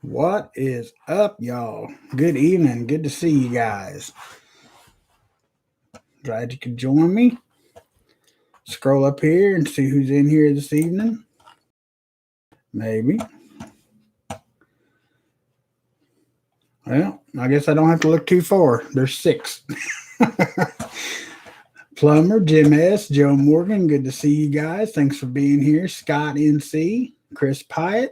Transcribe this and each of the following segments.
What is up, y'all? Good evening. Good to see you guys. Glad you could join me. Scroll up here and see who's in here this evening. Maybe. Well, I guess I don't have to look too far. There's 6. Plumber, Jim S., Joe Morgan, good to see you guys. Thanks for being here. Scott NC, Chris Pyatt,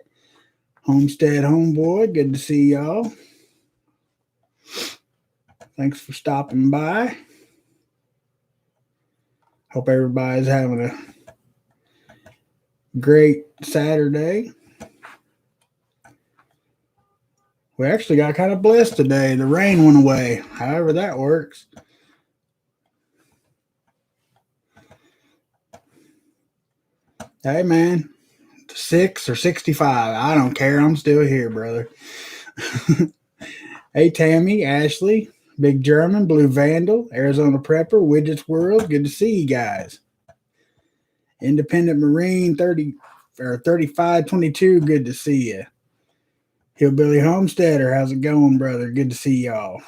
Homestead Homeboy, good to see y'all. Thanks for stopping by. Hope everybody's having a great Saturday. We actually got kind of blessed today. The rain went away. However that works. Hey, man. 6 or 65. I don't care. I'm still here, brother. Hey, Tammy, Ashley, Big German, Blue Vandal, Arizona Prepper, Widgets World. Good to see you guys. Independent Marine 3522. Good to see you. Hillbilly Homesteader, how's it going, brother? Good to see y'all.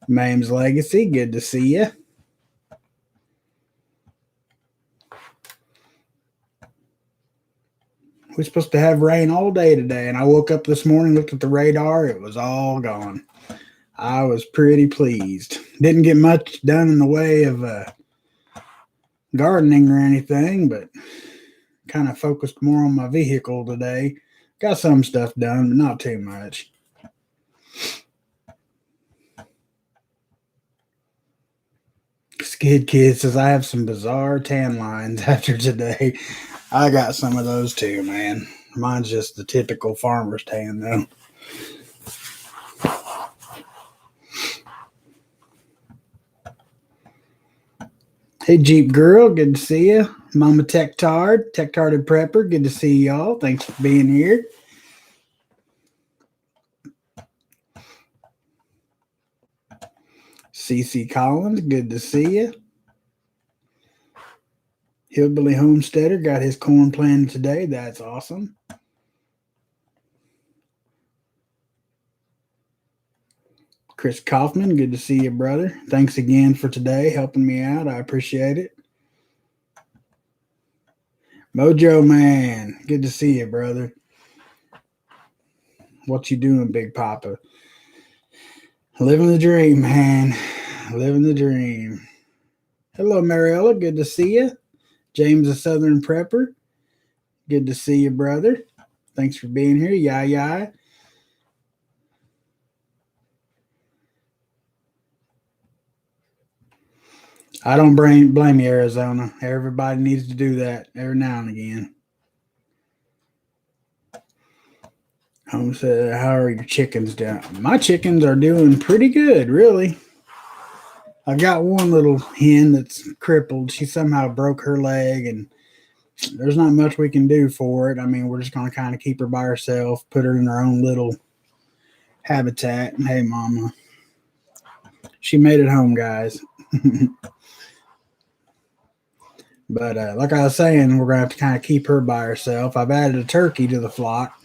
Mame's Legacy, good to see you. We're supposed to have rain all day today, and I woke up this morning, looked at the radar, it was all gone. I was pretty pleased. Didn't get much done in the way of gardening or anything, but kind of focused more on my vehicle today. Got some stuff done, but not too much. Skid Kid says, I have some bizarre tan lines after today. I got some of those too, man. Mine's just the typical farmer's tan, though. Hey, Jeep Girl, good to see you. Mama Tech-Tard and Prepper, good to see y'all. Thanks for being here. CC Collins, good to see you. Hillbilly Homesteader got his corn planted today. That's awesome. Chris Kaufman, good to see you, brother. Thanks again for today, helping me out. I appreciate it. Mojo Man, good to see you, brother. What you doing, Big Papa? Living the dream, man. Living the dream. Hello, Mariella. Good to see you. James, the Southern Prepper. Good to see you, brother. Thanks for being here. Yah. I don't blame you, Arizona. Everybody needs to do that every now and again. Home said, how are your chickens doing? My chickens are doing pretty good, really. I've got one little hen that's crippled. She somehow broke her leg, and there's not much we can do for it. I mean, we're just going to kind of keep her by herself, put her in her own little habitat. Hey, Mama. She made it home, guys. But like I was saying, we're going to have to kind of keep her by herself. I've added a turkey to the flock.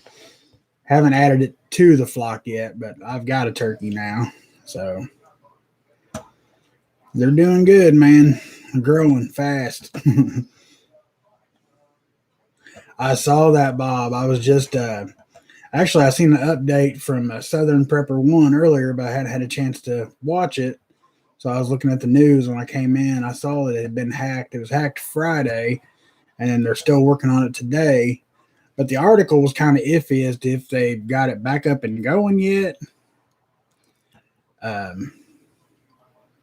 Haven't added it to the flock yet, but I've got a turkey now. So they're doing good, man. They're growing fast. I saw that, Bob. I was just actually, I seen an update from Southern Prepper 1 earlier, but I hadn't had a chance to watch it. So I was looking at the news when I came in. I saw that it had been hacked. It was hacked Friday, and then they're still working on it today. But the article was kind of iffy as to if they've got it back up and going yet,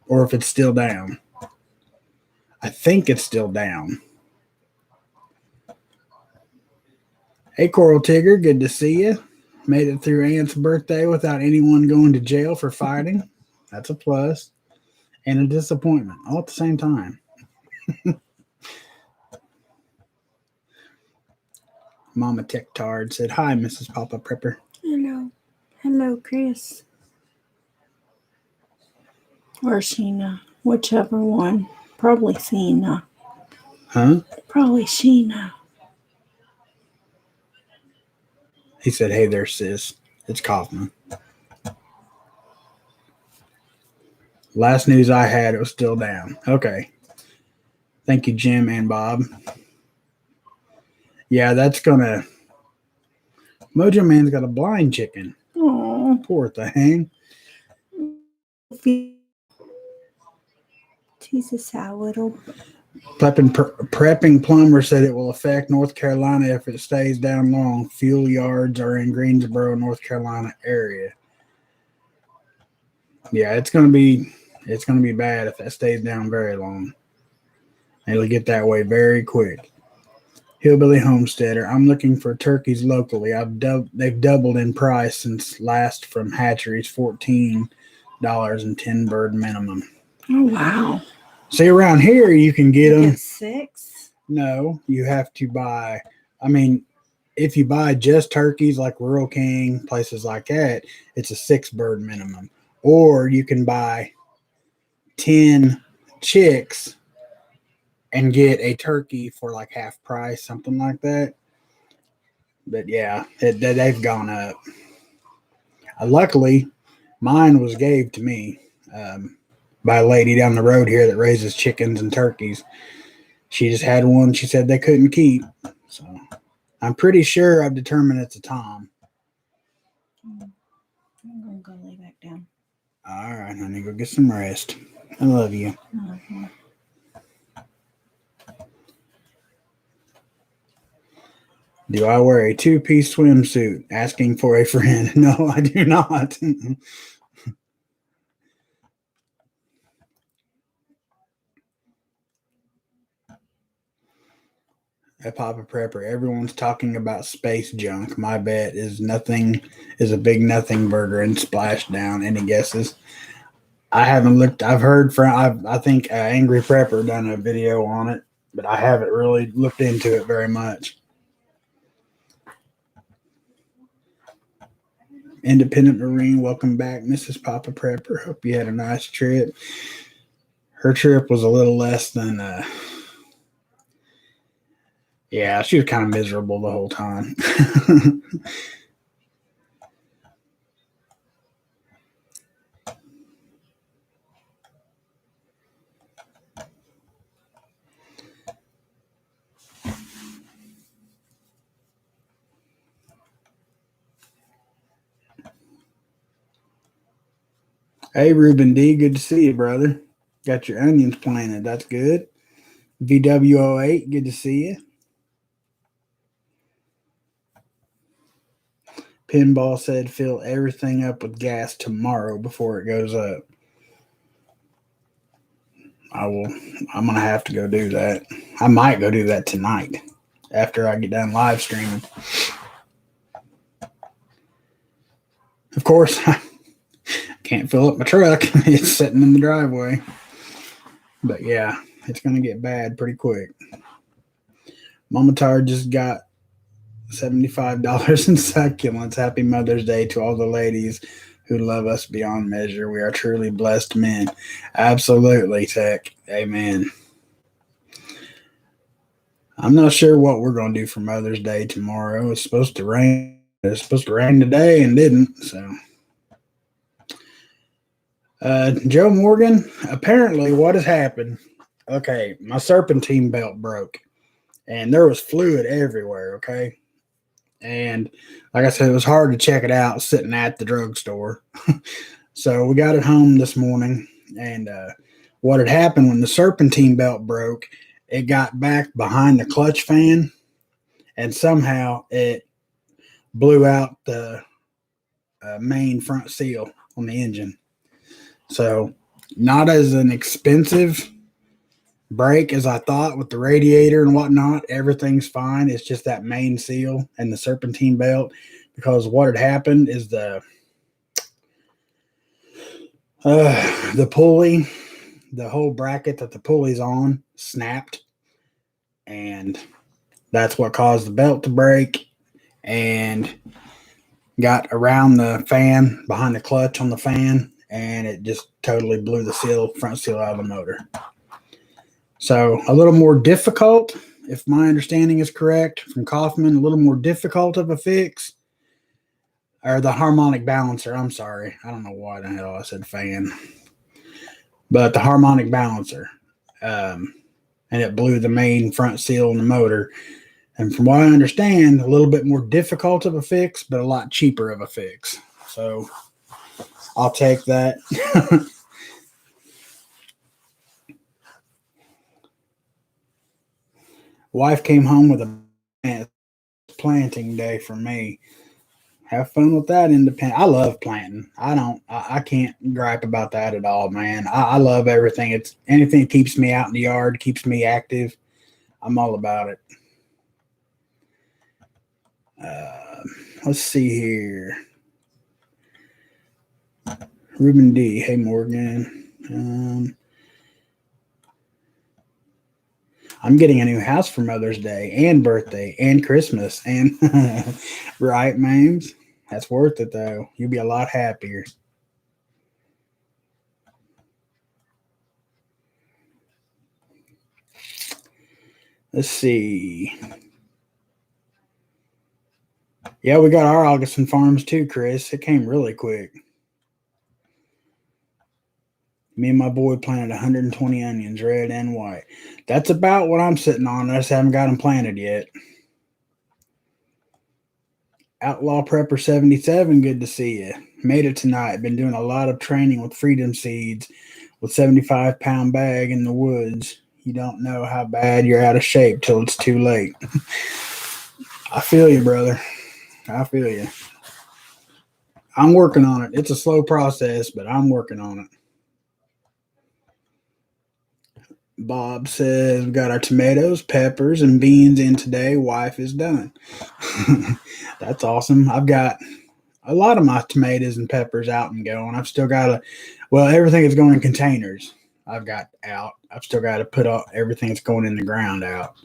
or if it's still down. I think it's still down. Hey, Coral Tigger, good to see you. Made it through Aunt's birthday without anyone going to jail for fighting. That's a plus. And a disappointment all at the same time. Mama Tech-Tard said, hi, Mrs. Papa Prepper. Hello. Hello, Chris. Or Sheena. Whichever one. Probably Sheena. Huh? Probably Sheena. He said, "Hey there, sis. It's Kaufman." Last news I had, it was still down. Okay. Thank you, Jim and Bob. Yeah, that's gonna. Mojo Man's got a blind chicken. Oh, Poor thing. he's a sad little. Prepping plumber said it will affect North Carolina if it stays down long. Fuel yards are in Greensboro, North Carolina area. Yeah, it's gonna be bad if that stays down very long. It'll get that way very quick. Hillbilly Homesteader, I'm looking for turkeys locally. They've doubled in price since last from hatcheries, $14 and 10 bird minimum. Oh wow! See, around here you can get them. Get 6. No, you have to buy. I mean, if you buy just turkeys like Rural King, places like that, it's a 6 bird minimum. Or you can buy 10 chicks and get a turkey for like half price, something like that. But yeah, they've gone up. Luckily, mine was gave to me by a lady down the road here that raises chickens and turkeys. She just had one she said they couldn't keep. So I'm pretty sure I've determined it's a Tom. I'm going to go lay back down. All right, honey, go get some rest. I love you. Mm-hmm. Do I wear a 2-piece swimsuit? Asking for a friend. No, I do not. At Papa Prepper, everyone's talking about space junk. My bet is nothing is a big nothing burger and splashdown. Any guesses? I haven't looked. I've heard from. I think Angry Prepper done a video on it, but I haven't really looked into it very much. Independent Marine, welcome back, Mrs. Papa Prepper. Hope you had a nice trip. Her trip was a little less than. Yeah, she was kind of miserable the whole time. Hey, Ruben D, good to see you, brother. Got your onions planted. That's good. VWO8, good to see you. Pinball said fill everything up with gas tomorrow before it goes up. I'm going to have to go do that. I might go do that tonight after I get done live streaming. Of course, I can't fill up my truck. It's sitting in the driveway. But yeah, it's going to get bad pretty quick. Mama Tar just got $75 in succulents. Happy Mother's Day to all the ladies who love us beyond measure. We are truly blessed men. Absolutely, Tech. Amen. I'm not sure what we're going to do for Mother's Day tomorrow. It's supposed to rain. It's supposed to rain today and didn't. So, Joe Morgan, apparently what has happened, okay, my serpentine belt broke and there was fluid everywhere, okay? And like I said, it was hard to check it out sitting at the drugstore. So we got it home this morning, and what had happened when the serpentine belt broke, it got back behind the clutch fan, and somehow it blew out the main front seal on the engine. So not as an expensive break as I thought with the radiator and whatnot. Everything's fine. It's just that main seal and the serpentine belt, because what had happened is the pulley, the whole bracket that the pulley's on, snapped, and that's what caused the belt to break and got around the fan behind the clutch on the fan, and it just totally blew the front seal out of the motor. So a little more difficult, if my understanding is correct from Kaufman, a little more difficult of a fix, or the harmonic balancer. I'm sorry. I don't know why the hell I said fan, but the harmonic balancer. Um, and it blew the main front seal in the motor. And from what I understand, a little bit more difficult of a fix, but a lot cheaper of a fix. So I'll take that. Wife came home with a planting day for me. Have fun with that independent. I love planting. I can't gripe about that at all, man. I love everything. It's anything that keeps me out in the yard, keeps me active. I'm all about it. Uh, let's see here. Ruben D. Hey, Morgan. I'm getting a new house for Mother's Day and birthday and Christmas. And right, Mames? That's worth it, though. You'll be a lot happier. Let's see. Yeah, we got our Augustin farms too, Chris. It came really quick. Me and my boy planted 120 onions, red and white. That's about what I'm sitting on. I just haven't got them planted yet. Outlaw Prepper 77, good to see you. Made it tonight. Been doing a lot of training with Freedom Seeds with 75-pound bag in the woods. You don't know how bad you're out of shape till it's too late. I feel you, brother. I feel you. I'm working on it. It's a slow process, but I'm working on it. Bob says we got our tomatoes, peppers, and beans in today. Wife is done. That's awesome. I've got a lot of my tomatoes and peppers out and going. I've still got everything is going in containers. I've got out. I've still got to put all everything that's going in the ground out.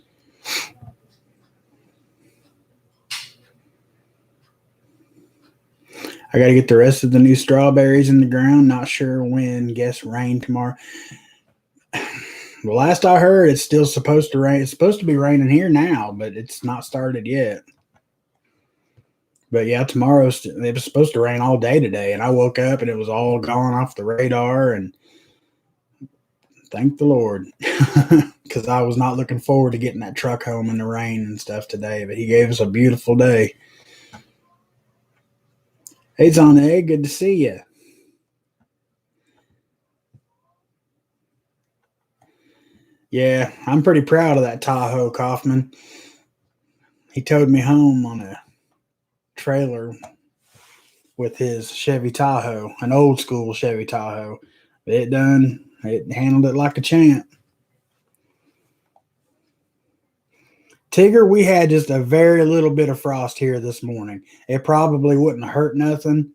I got to get the rest of the new strawberries in the ground. Not sure when. Guess rain tomorrow. The last I heard, it's still supposed to rain. It's supposed to be raining here now, but it's not started yet. But yeah, tomorrow it was supposed to rain all day today, and I woke up and it was all gone off the radar. And thank the Lord, because I was not looking forward to getting that truck home in the rain and stuff today. But He gave us a beautiful day. Hey, Zon Egg, good to see you. Yeah, I'm pretty proud of that Tahoe, Kaufman. He towed me home on a trailer with his Chevy Tahoe, an old school Chevy Tahoe. It handled it like a champ. Tigger, we had just a very little bit of frost here this morning. It probably wouldn't hurt nothing,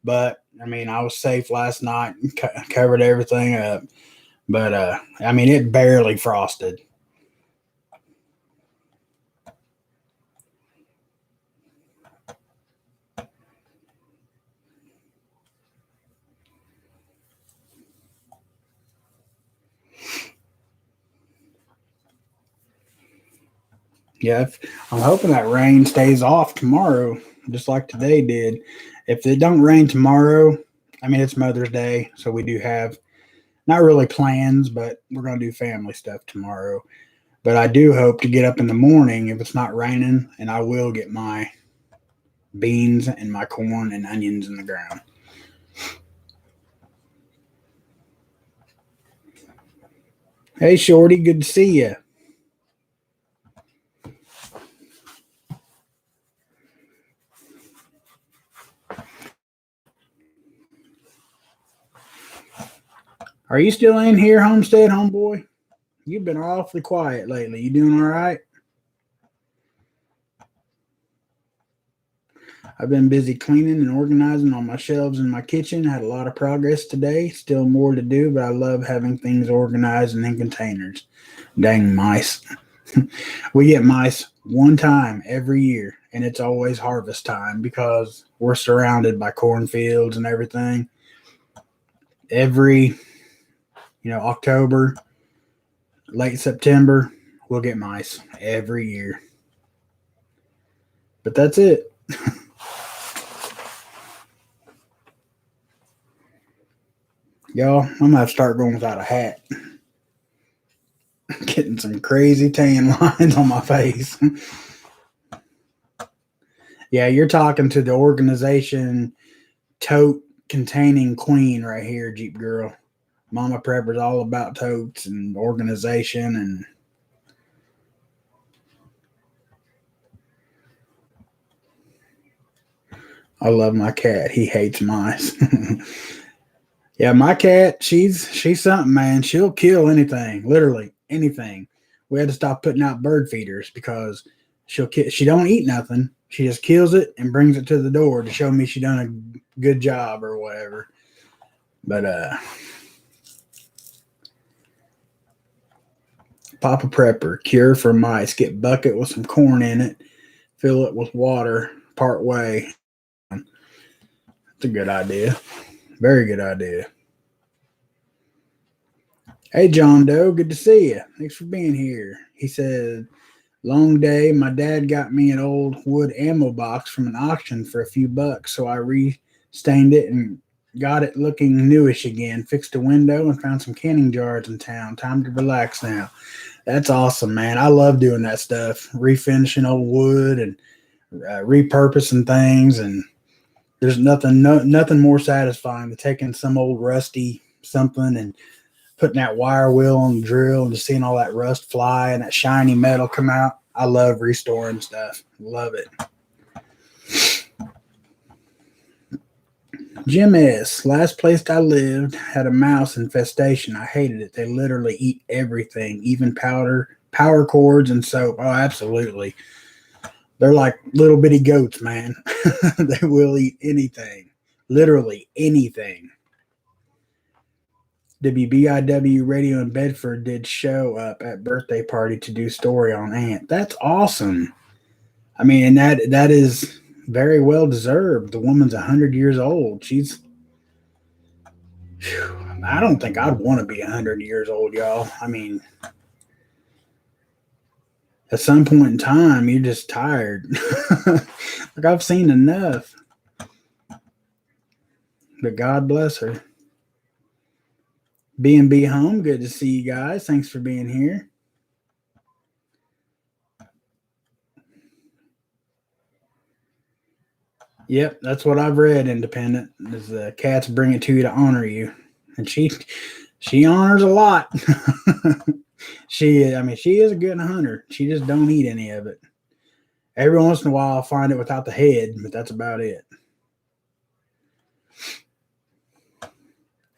but I mean, I was safe last night and covered everything up. But I mean, it barely frosted. Yeah, I'm hoping that rain stays off tomorrow, just like today did. If it don't rain tomorrow, I mean, it's Mother's Day, so we do have not really plans, but we're going to do family stuff tomorrow. But I do hope to get up in the morning if it's not raining, and I will get my beans and my corn and onions in the ground. Hey, Shorty, good to see you. Are you still in here, Homestead, homeboy? You've been awfully quiet lately. You doing all right? I've been busy cleaning and organizing on my shelves in my kitchen. Had a lot of progress today. Still more to do, but I love having things organized and in containers. Dang mice. We get mice one time every year, and it's always harvest time because we're surrounded by cornfields and everything. Every, October, late September, we'll get mice every year. But that's it. Y'all, I'm gonna have to start going without a hat. Getting some crazy tan lines on my face. Yeah, you're talking to the organization tote containing queen right here, Jeep Girl. Mama Prepper's all about totes and organization, and I love my cat. He hates mice. Yeah, my cat, she's something, man. She'll kill anything, literally anything. We had to stop putting out bird feeders because she don't eat nothing. She just kills it and brings it to the door to show me she done a good job or whatever. But Papa Prepper, cure for mice. Get bucket with some corn in it, fill it with water part way. It's a good idea. Very good idea. Hey, John Doe, good to see you. Thanks for being here. He said, long day. My dad got me an old wood ammo box from an auction for a few bucks, so I re-stained it and got it looking newish again. Fixed a window and found some canning jars in town. Time to relax now. That's awesome, man. I love doing that stuff. Refinishing old wood and repurposing things, and there's nothing more satisfying than taking some old rusty something and putting that wire wheel on the drill and just seeing all that rust fly and that shiny metal come out. I love restoring stuff. Love it. Jim S. Last place I lived had a mouse infestation. I hated it. They literally eat everything, even power cords, and soap. Oh, absolutely. They're like little bitty goats, man. They will eat anything. Literally anything. WBIW Radio in Bedford did show up at birthday party to do story on ant. That's awesome. I mean, and that is very well deserved. The woman's 100 years old. She's. Whew, I don't think I'd want to be 100 years old, y'all. I mean, at some point in time, you're just tired. Like I've seen enough. But God bless her. B&B Home, good to see you guys. Thanks for being here. Yep, that's what I've read. Independent is the cats bring it to you to honor you, and she honors a lot. She is a good hunter. She just don't eat any of it. Every once in a while, I'll find it without the head, but that's about it.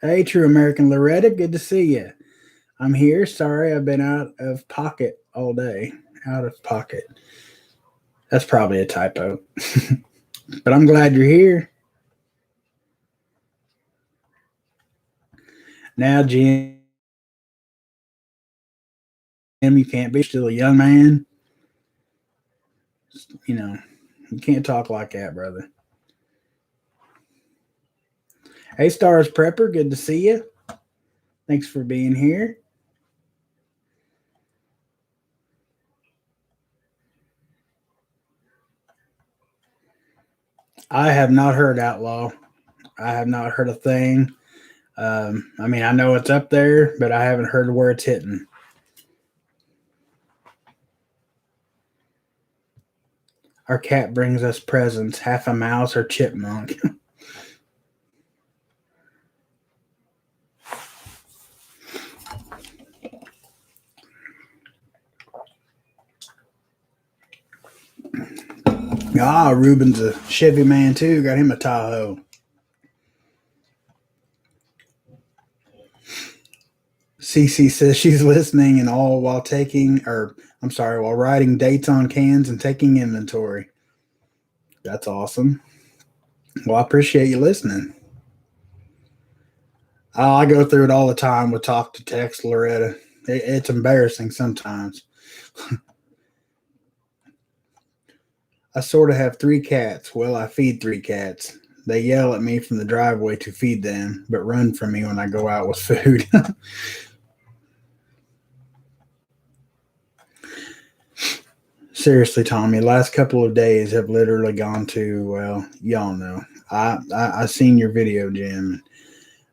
Hey, True American Loretta, good to see you. I'm here. Sorry, I've been out of pocket all day. Out of pocket. That's probably a typo. But I'm glad you're here. Now, Jim, you can't be still a young man. You know, you can't talk like that, brother. Hey, Stars Prepper, good to see you. Thanks for being here. I have not heard Outlaw. I have not heard a thing. I know it's up there, but I haven't heard where it's hitting. Our cat brings us presents, half a mouse or chipmunk. Ruben's a Chevy man too. Got him a Tahoe. Cece says she's listening and all while while writing dates on cans and taking inventory. That's awesome. Well, I appreciate you listening. I go through it all the time with talk to text, Loretta. It's embarrassing sometimes. I sort of have three cats. Well, I feed three cats. They yell at me from the driveway to feed them, but run from me when I go out with food. Seriously, Tommy, last couple of days have literally gone to, well, y'all know. I seen your video, Jim.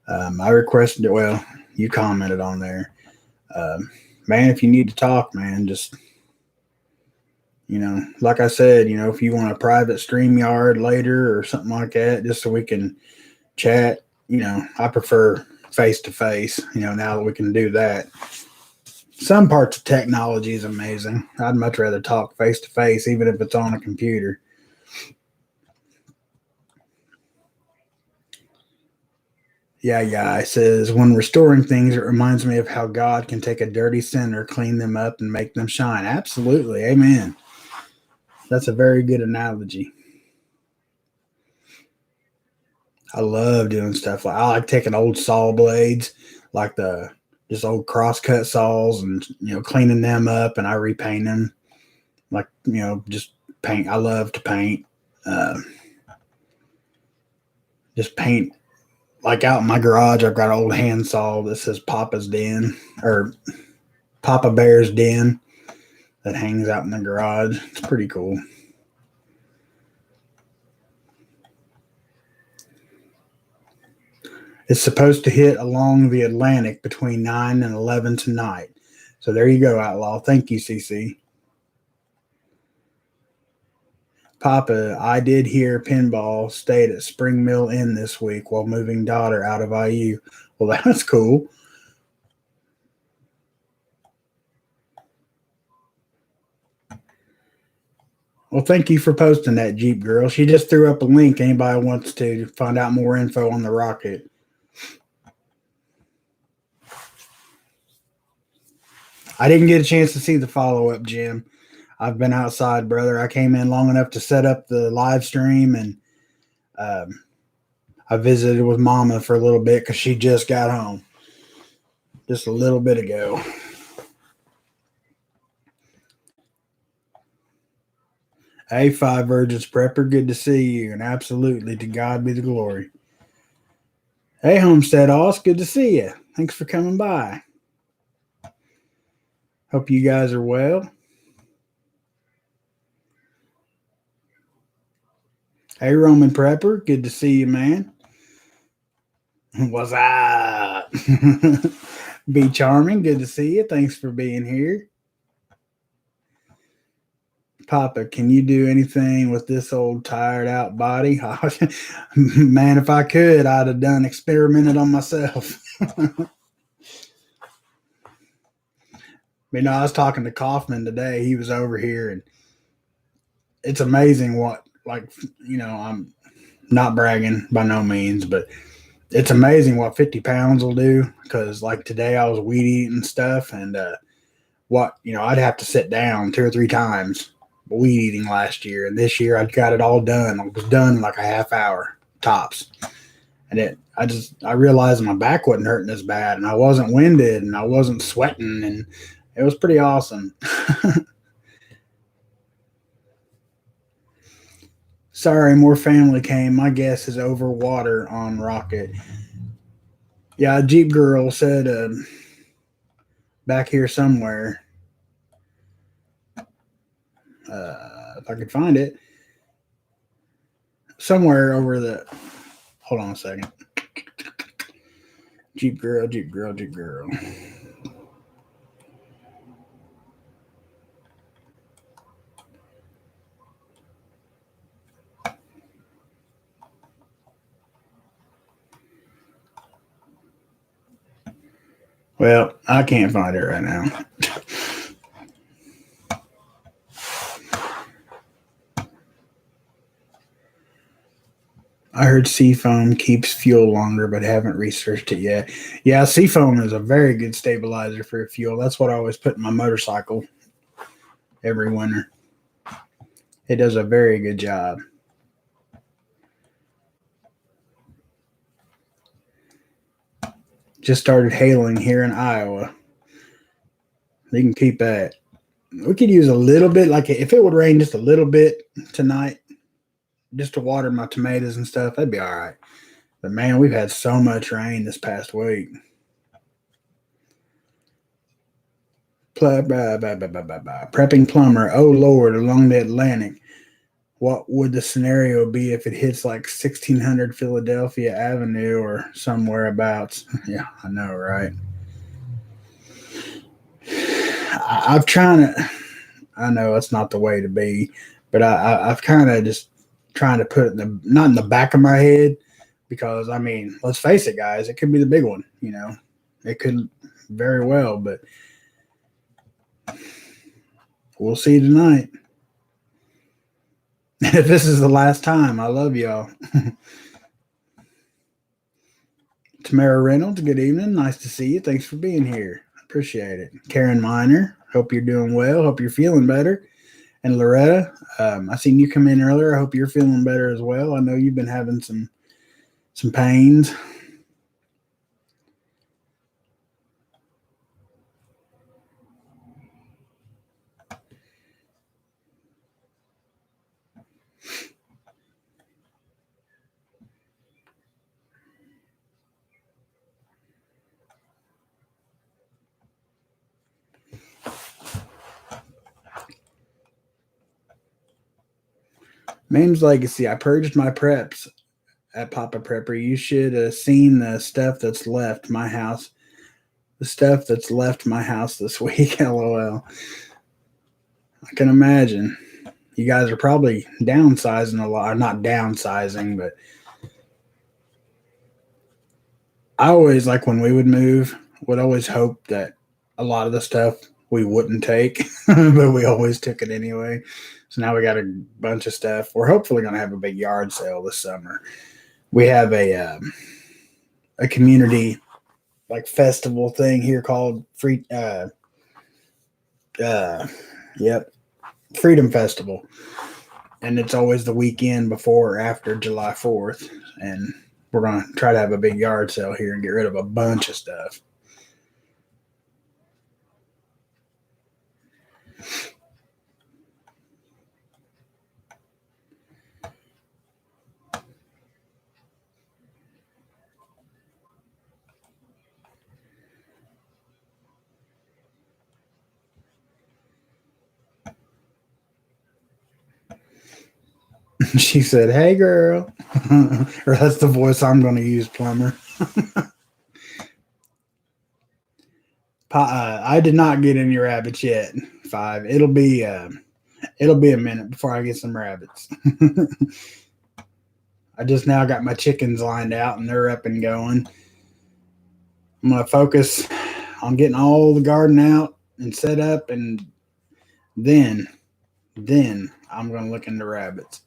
I requested it. Well, you commented on there. Man, if you need to talk, man, just, like I said, if you want a private stream yard later or something like that, just so we can chat, I prefer face to face, now that we can do that. Some parts of technology is amazing. I'd much rather talk face to face, even if it's on a computer. Yeah, it says, when restoring things, it reminds me of how God can take a dirty sinner, clean them up, and make them shine. Absolutely. Amen. That's a very good analogy. I love doing stuff I like taking old saw blades, like the just old crosscut saws, and cleaning them up, and I repaint them. Like just paint. I love to paint. Uh, just paint like out in my garage. I've got an old handsaw that says Papa's Den or Papa Bear's Den that hangs out in the garage. It's pretty cool. It's supposed to hit along the Atlantic between 9 and 11 tonight. So there you go, Outlaw. Thank you, CC. Papa, I did hear pinball stayed at Spring Mill Inn this week while moving daughter out of IU. Well, that's cool. Well, thank you for posting that, Jeep Girl. She just threw up a link. Anybody wants to find out more info on the rocket. I didn't get a chance to see the follow-up, Jim. I've been outside, brother. I came in long enough to set up the live stream, and I visited with Mama for a little bit because she just got home just a little bit ago. Hey, Five Virgins Prepper, good to see you, and absolutely to God be the glory. Hey, Homestead Oz, good to see you. Thanks for coming by. Hope you guys are well. Hey, Roman Prepper, good to see you, man. What's up? Be Charming, good to see you. Thanks for being here. Papa, can you do anything with this old tired out body? Man, if I could, I'd have done experimented on myself. I was talking to Kaufman today. He was over here, and it's amazing what, I'm not bragging by no means, but it's amazing what 50 pounds will do. Because, like, today I was weed eating stuff, and I'd have to sit down 2 or 3 times weed eating last year. And this year I got it all done. I was done in like a half hour tops. And I realized my back wasn't hurting as bad, and I wasn't winded, and I wasn't sweating, and it was pretty awesome. Sorry, more family came. My guess is over water on Rocket. Yeah, Jeep Girl said back here somewhere. If I could find it. Somewhere over the. Hold on a second. Jeep Girl, Jeep Girl, Jeep Girl. Well, I can't find it right now. I heard seafoam keeps fuel longer, but haven't researched it yet. Yeah, seafoam is a very good stabilizer for fuel. That's what I always put in my motorcycle every winter. It does a very good job. Just started hailing here in Iowa. You can keep that. We could use a little bit, like if it would rain just a little bit tonight, just to water my tomatoes and stuff, that'd be all right. But man, we've had so much rain this past week. Prepping plumber. Oh Lord, along the Atlantic. what would the scenario be if it hits like 1600 Philadelphia Avenue or somewhere abouts? Yeah, I know, right? I've trying to. I know it's not the way to be, but I've kind of just trying to put it in the not in the back of my head because I mean, let's face it, guys, it could be the big one. It could very well, but we'll see tonight. If this is the last time, I love y'all. Tamara Reynolds, good evening. Nice to see you. Thanks for being here. Appreciate it. Karen Miner, hope you're doing well. Hope you're feeling better. And Loretta, I seen you come in earlier. I hope you're feeling better as well. I know you've been having some pains. Mame's Legacy. I purged my preps at Papa Prepper. You should have seen the stuff that's left my house. The stuff that's left my house this week. LOL. I can imagine. You guys are probably downsizing a lot. Not downsizing, but I always, like when we would move, would always hope that a lot of the stuff we wouldn't take, but we always took it anyway. So now we got a bunch of stuff. We're hopefully going to have a big yard sale this summer. We have a community like festival thing here called yep, Freedom Festival, and it's always the weekend before or after July 4th, and we're going to try to have a big yard sale here and get rid of a bunch of stuff. She said, "Hey, girl," or that's the voice I'm going to use, Plumber. I did not get any rabbits yet. 5. It'll be a minute before I get some rabbits. I just now got my chickens lined out and they're up and going. I'm gonna focus on getting all the garden out and set up, and then I'm gonna look into rabbits.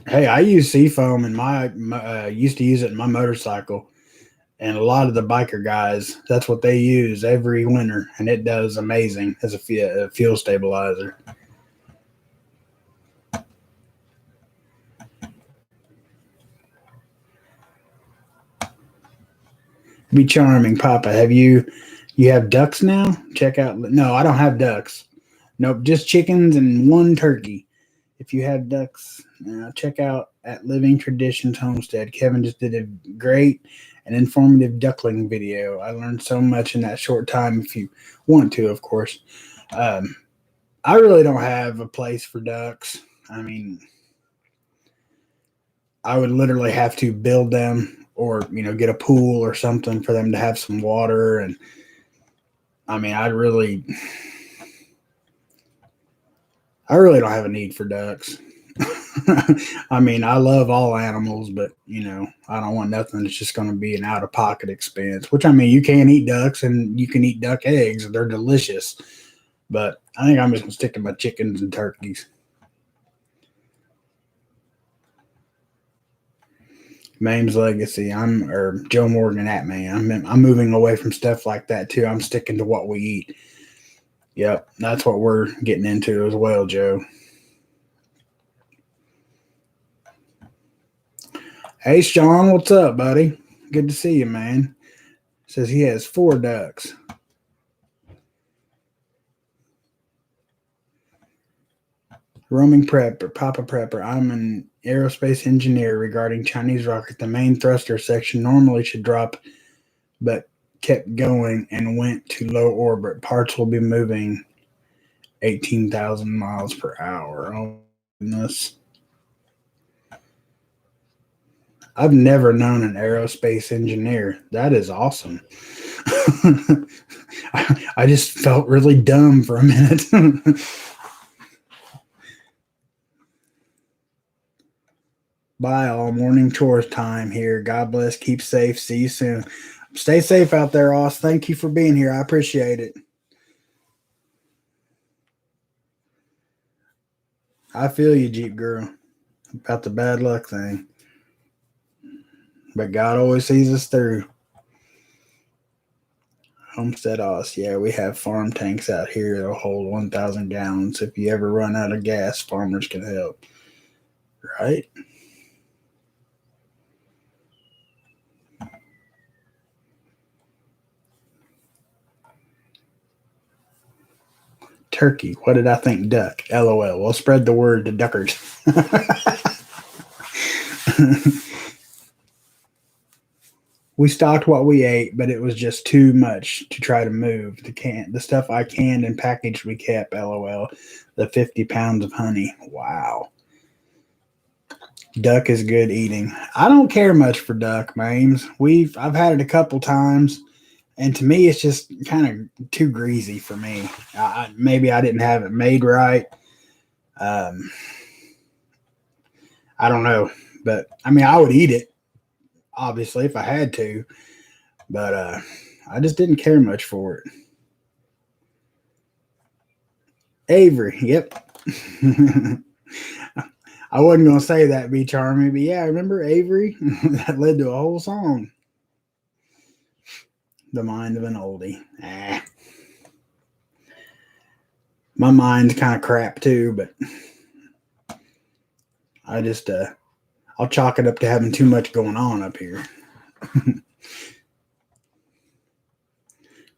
Hey, I use seafoam in my used to use it in my motorcycle, and a lot of the biker guys, that's what they use every winter, and it does amazing as a fuel stabilizer. Be charming, Papa. You have ducks now? Check out. No, I don't have ducks. Nope, just chickens and one turkey. If you have ducks, check out at Living Traditions Homestead. Kevin just did a great and informative duckling video. I learned so much in that short time. If you want to, of course. Um, I really don't have a place for ducks. I mean, I would literally have to build them or get a pool or something for them to have some water. And I mean, I really don't have a need for ducks. I mean, I love all animals, but I don't want nothing that's just going to be an out of pocket expense. Which, I mean, you can eat ducks and you can eat duck eggs; they're delicious. But I think I'm just going to stick to my chickens and turkeys. Mame's Legacy. Or Joe Morgan at man. I'm moving away from stuff like that too. I'm sticking to what we eat. Yep, that's what we're getting into as well, Joe. Hey, Sean, what's up, buddy? Good to see you, man. Says he has 4 ducks. Roaming prepper, Papa Prepper. I'm an aerospace engineer regarding Chinese rocket. The main thruster section normally should drop, but kept going and went to low orbit. Parts will be moving 18,000 miles per hour. Oh, goodness. I've never known an aerospace engineer. That is awesome. I just felt really dumb for a minute. Bye, all. Morning chores time here. God bless. Keep safe. See you soon. Stay safe out there, Oz. Thank you for being here. I appreciate it. I feel you, Jeep girl, about the bad luck thing. But God always sees us through. Homestead Oz. Yeah, we have farm tanks out here that'll hold 1,000 gallons. If you ever run out of gas, farmers can help. Right? Turkey. What did I think? Duck. LOL. We'll spread the word to duckers. We stocked what we ate, but it was just too much to try to move. The stuff I canned and packaged we kept. LOL. The 50 pounds of honey. Wow. Duck is good eating. I don't care much for duck, Mames. I've had it a couple times, and to me, it's just kind of too greasy for me. Maybe I didn't have it made right. I don't know, but I mean, I would eat it obviously if I had to, but I just didn't care much for it. Avery, yep. I wasn't gonna say that, be charming, but yeah, I remember Avery. That led to a whole song. The mind of an oldie. My mind's kind of crap too, but I just I'll chalk it up to having too much going on up here.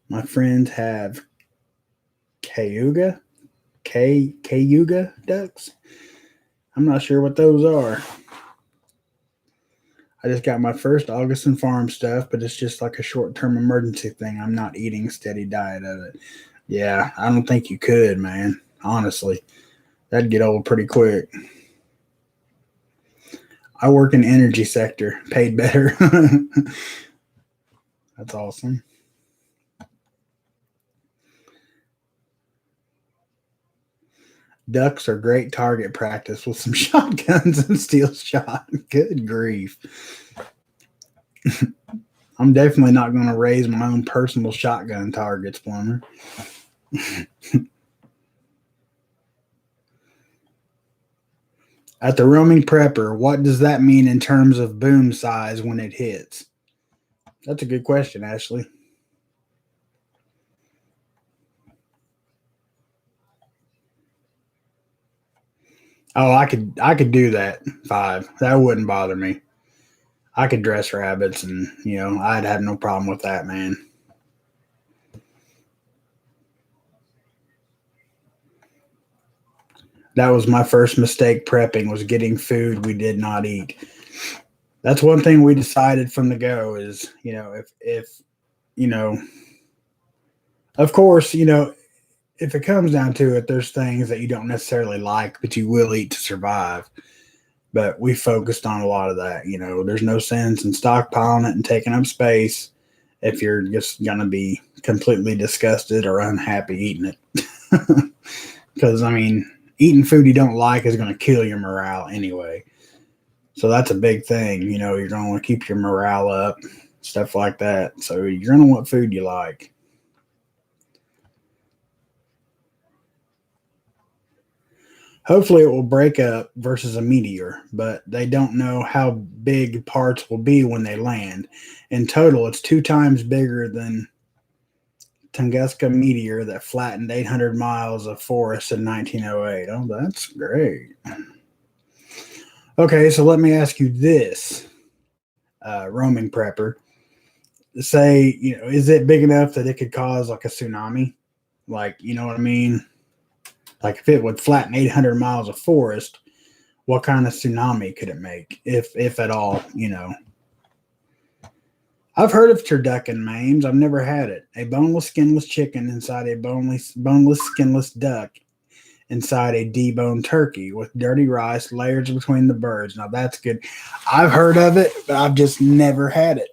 My friends have Cayuga ducks. I'm not sure what those are. I just got my first Augustin Farm stuff, but it's just like a short-term emergency thing. I'm not eating a steady diet of it. Yeah, I don't think you could, man. Honestly, that'd get old pretty quick. I work in the energy sector, paid better. That's awesome. Ducks are great target practice with some shotguns and steel shot. Good grief. I'm definitely not going to raise my own personal shotgun targets, Plumber. At the roaming prepper, what does that mean in terms of boom size when it hits? That's a good question, Ashley. Oh, I could do that. 5. That wouldn't bother me. I could dress rabbits, and I'd have no problem with that, man. That was my first mistake prepping, was getting food we did not eat. That's one thing we decided from the go is, if of course, if it comes down to it, there's things that you don't necessarily like, but you will eat to survive. But we focused on a lot of that. There's no sense in stockpiling it and taking up space if you're just going to be completely disgusted or unhappy eating it. Because, eating food you don't like is going to kill your morale anyway. So that's a big thing. You're going to want to keep your morale up, stuff like that. So you're going to want food you like. Hopefully it will break up versus a meteor, but they don't know how big parts will be when they land. In total, it's 2 times bigger than Tunguska meteor that flattened 800 miles of forest in 1908. Oh, that's great. Okay, so let me ask you this, roaming prepper. Say, is it big enough that it could cause like a tsunami? Like, you know what I mean? Like if it would flatten 800 miles of forest, what kind of tsunami could it make, if at all, you know. I've heard of turducken mange. I've never had it. A boneless, skinless chicken inside a boneless, skinless duck inside a deboned turkey with dirty rice, layers between the birds. Now that's good. I've heard of it, but I've just never had it.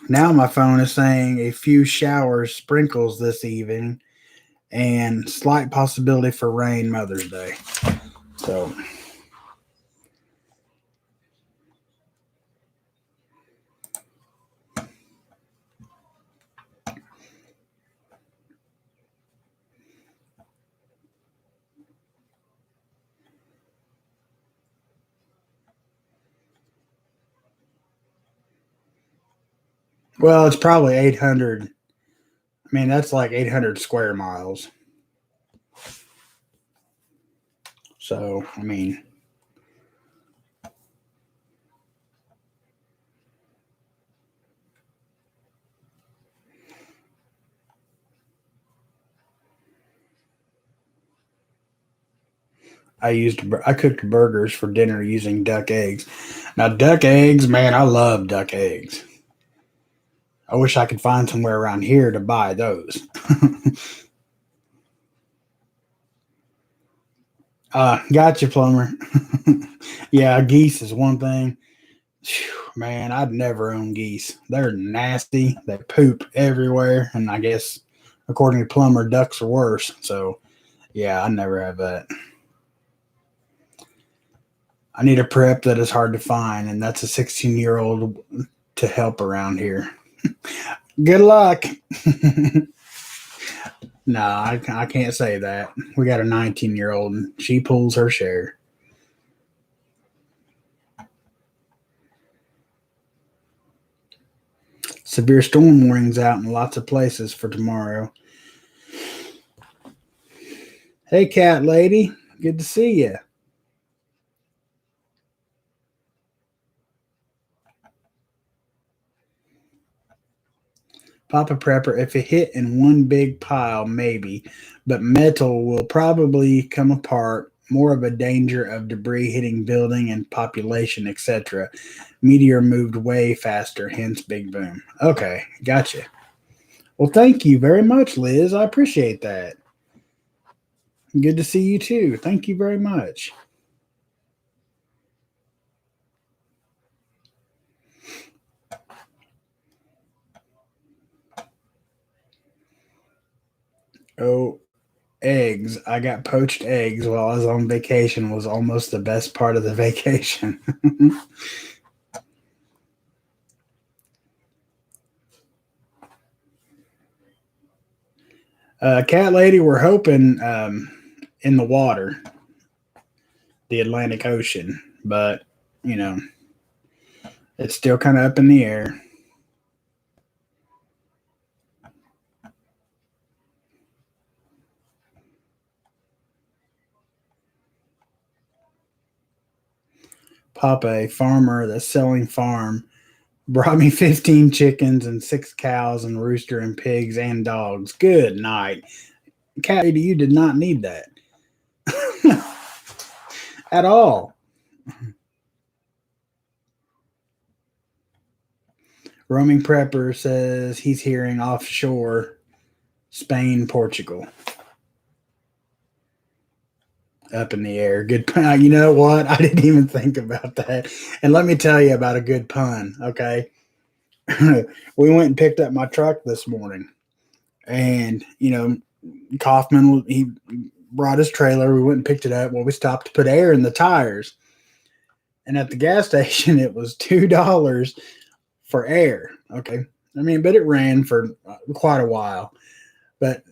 Now my phone is saying a few showers, sprinkles this evening, and slight possibility for rain Mother's Day. So well, it's probably 800. I mean, that's like 800 square miles. So, I mean, I cooked burgers for dinner using duck eggs. Now, duck eggs, man, I love duck eggs. I wish I could find somewhere around here to buy those. Gotcha, plumber. Yeah, geese is one thing. Phew, man, I'd never own geese. They're nasty. They poop everywhere, and I guess according to plumber, ducks are worse. So yeah, I never have that. I need a prep that is hard to find, and that's a 16-year-old to help around here. Good luck. No, I can't say that. We got a 19-year-old, and she pulls her share. Severe storm warnings out in lots of places for tomorrow. Hey, cat lady. Good to see you. Papa Prepper, if it hit in one big pile, maybe, but metal will probably come apart. More of a danger of debris hitting building and population, etc. Meteor moved way faster, hence big boom. Okay, gotcha. Well, thank you very much, Liz. I appreciate that. Good to see you too. Thank you very much. Oh, eggs. I got poached eggs while I was on vacation. Was almost the best part of the vacation. Cat lady, we're hoping in the water, the Atlantic Ocean, but you know it's still kind of up in the air. Papa, a farmer that's selling farm, brought me 15 chickens and 6 cows and rooster and pigs and dogs. Good night. Cat lady, you did not need that at all. Roaming Prepper says he's hearing offshore Spain, Portugal. Up in the air. Good pun. You know what? I didn't even think about that. And let me tell you about a good pun, okay? We went and picked up my truck this morning. And, Kaufman, he brought his trailer. We went and picked it up. Well, we stopped to put air in the tires. And at the gas station, it was $2 for air. Okay. I mean, but it ran for quite a while. But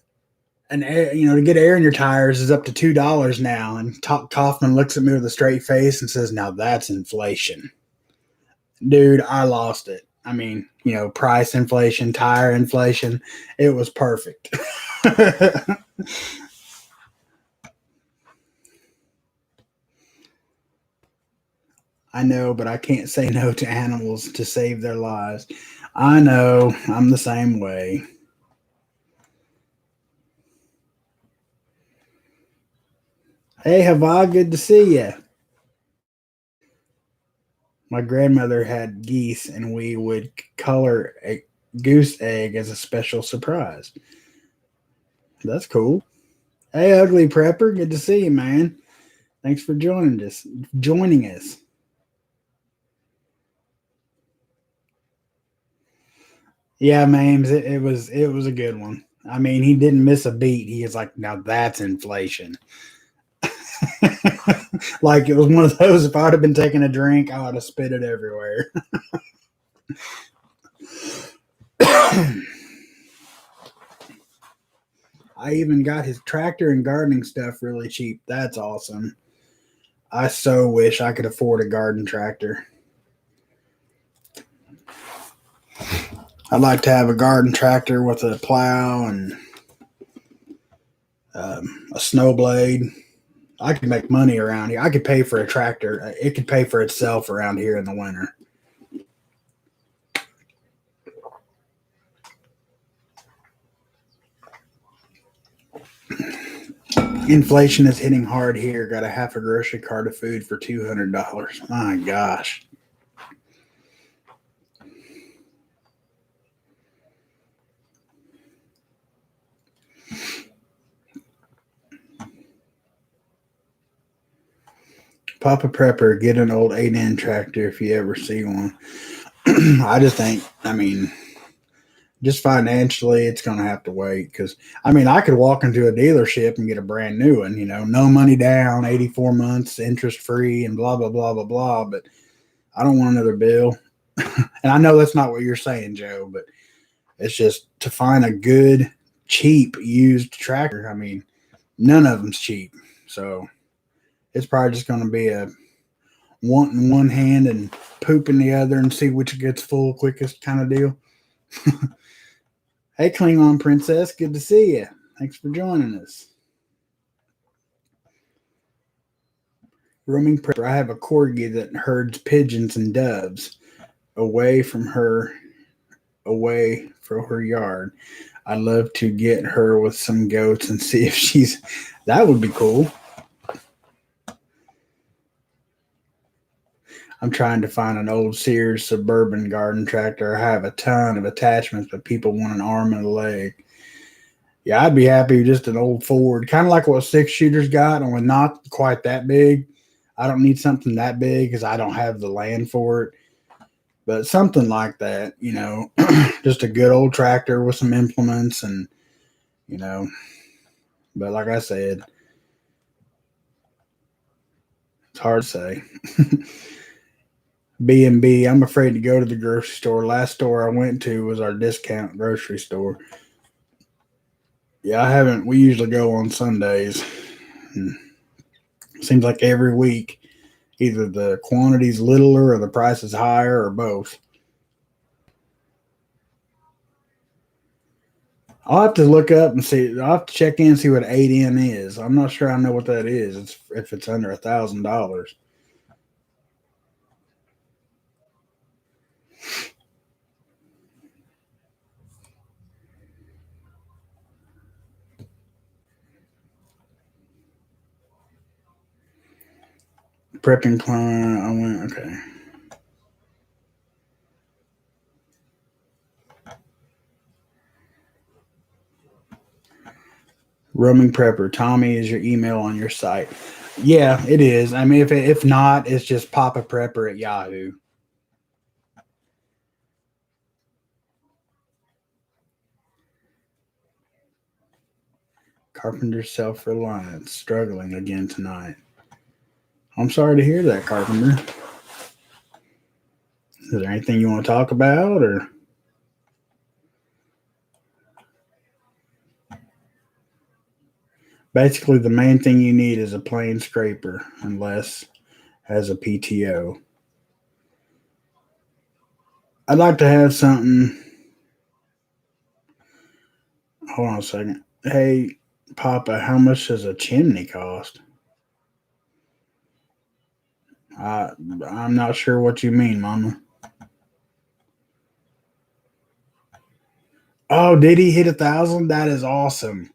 an air, to get air in your tires is up to $2 now. And Kaufman looks at me with a straight face and says, "Now that's inflation." Dude, I lost it. I mean, price inflation, tire inflation. It was perfect. I know, but I can't say no to animals to save their lives. I know. I'm the same way. Hey, Hava, good to see you. My grandmother had geese, and we would color a goose egg as a special surprise. That's cool. Hey, ugly prepper, good to see you, man. Thanks for joining us. Joining us. Yeah, Mames, it was a good one. I mean, he didn't miss a beat. He was like, now that's inflation. Like it was one of those. If I'd have been taking a drink, I would have spit it everywhere. I even got his tractor and gardening stuff really cheap. That's awesome. I so wish I could afford a garden tractor. I'd like to have a garden tractor with a plow and a snow blade. I could make money around here. I could pay for a tractor. It could pay for itself around here in the winter. Inflation is hitting hard here. Got a half a grocery cart of food for $200. My gosh. Papa Prepper, get an old 8N tractor if you ever see one. I just think, I mean, just financially, it's going to have to wait because, I mean, I could walk into a dealership and get a brand new one, no money down, 84 months, interest free, and blah, blah, blah, blah, blah. But I don't want another bill. And I know that's not what you're saying, Joe, but it's just to find a good, cheap used tractor. I mean, none of them's cheap. So it's probably just going to be a want in one hand and poop in the other and see which gets full quickest kind of deal. Hey, Klingon Princess, good to see you. Thanks for joining us. Roaming prepper. I have a corgi that herds pigeons and doves away from her, away from her yard. I'd love to get her with some goats and see if she's. That would be cool. I'm trying to find an old Sears Suburban garden tractor. I have a ton of attachments, but people want an arm and a leg. Yeah, I'd be happy with just an old Ford, kind of like what six shooters got, only not quite that big. I don't need something that big because I don't have the land for it. But something like that, just a good old tractor with some implements and, you know, but like I said, it's hard to say. B&B, I'm afraid to go to the grocery store. Last store I went to was our discount grocery store. Yeah, I haven't. We usually go on Sundays. And seems like every week, either the quantity's littler or the price is higher or both. I'll have to look up and see. I'll have to check in and see what 8N is. I'm not sure I know what that is. It's if it's under $1,000. Prepping client. I went okay. Roaming prepper. Tommy, is your email on your site? Yeah, it is. I mean, if not, it's just poppaprepper at Yahoo. Carpenter self-reliance struggling again tonight. I'm sorry to hear that, Carpenter. Is there anything you want to talk about, or? Basically, the main thing you need is a plain scraper, unless has a PTO. I'd like to have something. Hold on a second. Hey, Papa, how much does a chimney cost? I'm not sure what you mean, Mama. Oh, did he hit 1,000? That is awesome.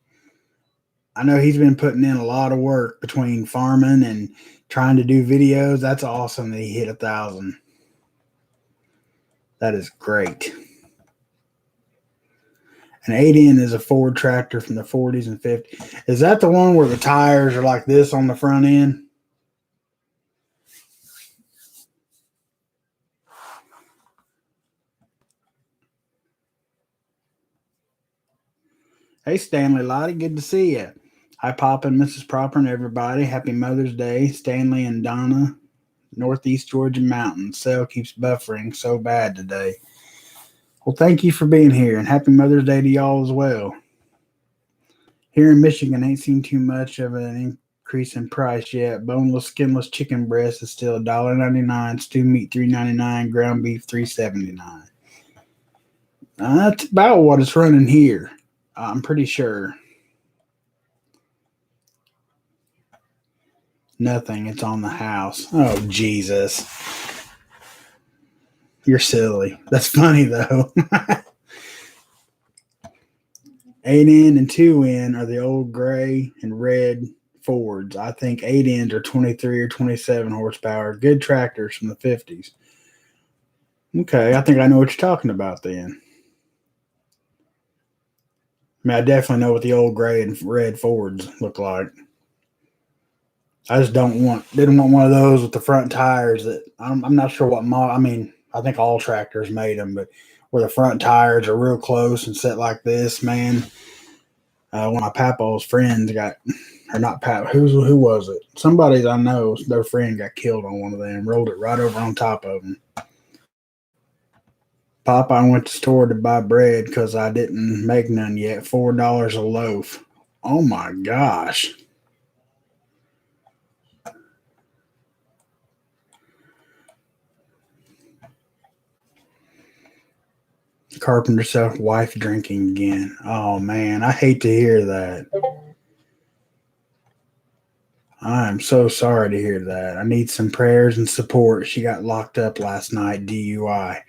I know he's been putting in a lot of work between farming and trying to do videos. That's awesome that he hit 1,000. That is great. An 8N is a Ford tractor from the 40s and 50s. Is that the one where the tires are like this on the front end? Hey, Stanley Lottie, good to see you. Hi, Papa and Mrs. Proper and everybody. Happy Mother's Day. Stanley and Donna, Northeast Georgia Mountains. Cell keeps buffering so bad today. Well, thank you for being here, and happy Mother's Day to y'all as well. Here in Michigan, ain't seen too much of an increase in price yet. Boneless, skinless chicken breast is still $1.99. Stew meat $3.99. Ground beef $3.79. That's about what it's running here. I'm pretty sure. Nothing. It's on the house. Oh, Jesus. You're silly. That's funny, though. 8N and 2N are the old gray and red Fords. I think 8Ns are 23 or 27 horsepower. Good tractors from the 50s. Okay, I think I know what you're talking about then. I mean, I definitely know what the old gray and red Fords look like. I just didn't want one of those with the front tires that I'm not sure what model. I mean, I think all tractors made them, but where the front tires are real close and set like this, man. One of my papa's friends got, or not Pap, who was it? Somebody that I know, their friend got killed on one of them, rolled it right over on top of him. Papa, I went to the store to buy bread because I didn't make none yet. $4 a loaf. Oh my gosh. Carpenter self wife drinking again. Oh man, I hate to hear that. I'm so sorry to hear that. I need some prayers and support. She got locked up last night, DUI.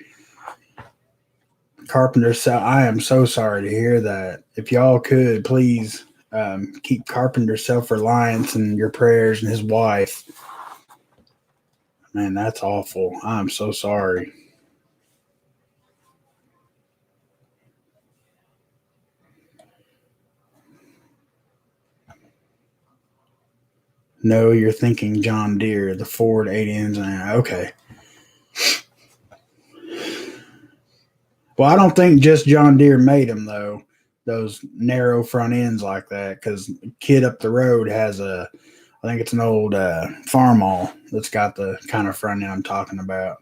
Carpenter self, I am so sorry to hear that. If y'all could please keep Carpenter self-reliance in your prayers and his wife. Man, that's awful. I'm so sorry. No, you're thinking John Deere, the Ford 8Ns. Okay. Well, I don't think just John Deere made them, though. Those narrow front ends like that, because kid up the road has I think it's an old farm all that's got the kind of front end I'm talking about.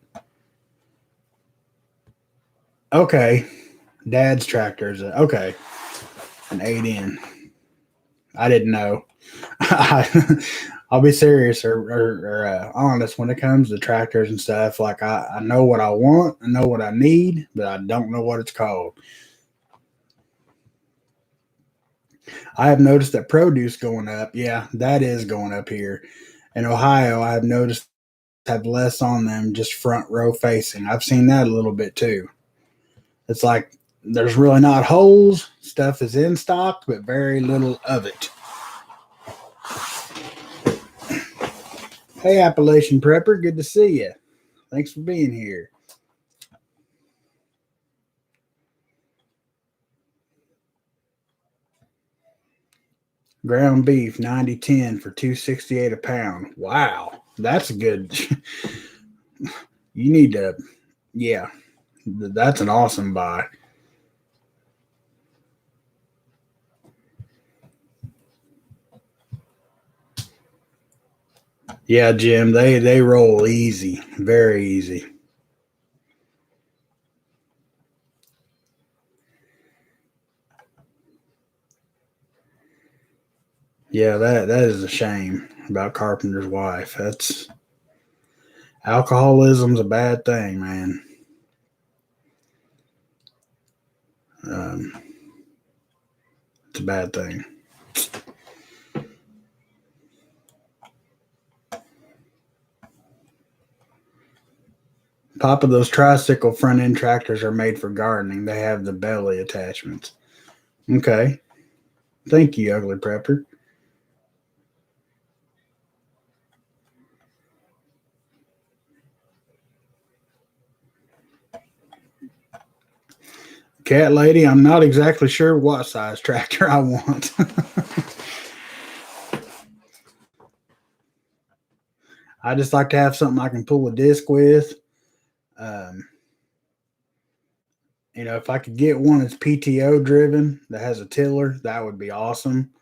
Okay. Dad's tractor is okay. An 8N. I didn't know. I'll be serious or honest when it comes to tractors and stuff. Like I know what I want, I know what I need, but I don't know what it's called. I have noticed that produce going up. Yeah, that is going up here. In Ohio, I have noticed have less on them just front row facing. I've seen that a little bit too. It's like there's really not holes. Stuff is in stock, but very little of it. Hey, Appalachian Prepper, good to see you. Thanks for being here. Ground beef 90-10 for $2.68 a pound. Wow, that's good. You need to, yeah, that's an awesome buy. Yeah, Jim, they roll easy, very easy. Yeah, that is a shame about Carpenter's wife. That's alcoholism's a bad thing, man. Um, it's a bad thing. Papa, those tricycle front end tractors are made for gardening. They have the belly attachments. Okay. Thank you, Ugly Prepper. Cat lady, I'm not exactly sure what size tractor I want. I just like to have something I can pull a disc with. Um, if I could get one that's PTO driven that has a tiller, that would be awesome.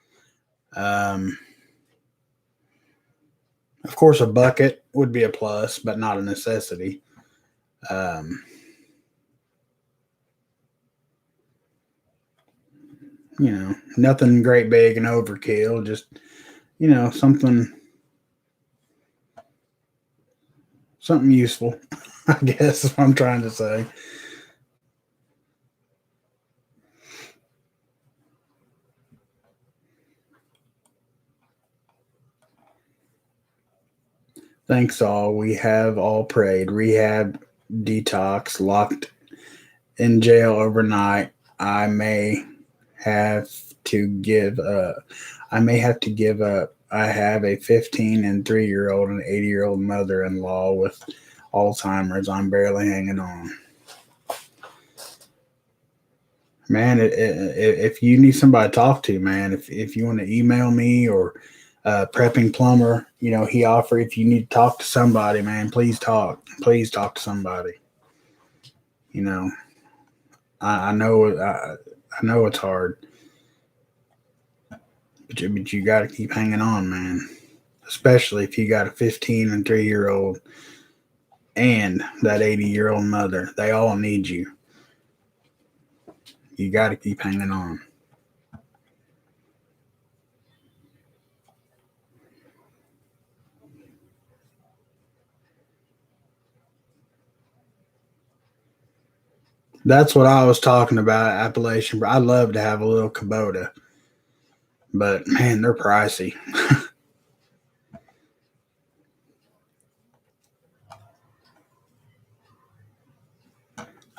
Um, of course, a bucket would be a plus, but not a necessity. Um, Nothing great big and overkill. Just something useful. I guess is what I'm trying to say. Thanks all. We have all prayed. Rehab, detox, locked in jail overnight. I may have to give up. I may have to give up. I have a 15 and 3-year old and 80-year-old mother in law with Alzheimer's. I'm barely hanging on. Man, if you need somebody to talk to, man, if you want to email me or prepping plumber, he offer. If you need to talk to somebody, man, please talk. Please talk to somebody. You know, I know I know it's hard, but you got to keep hanging on, man. Especially if you got a 15 and 3-year old and that 80-year-old mother. They all need you. You got to keep hanging on. That's what I was talking about. Appalachian. I'd love to have a little Kubota, but man, they're pricey.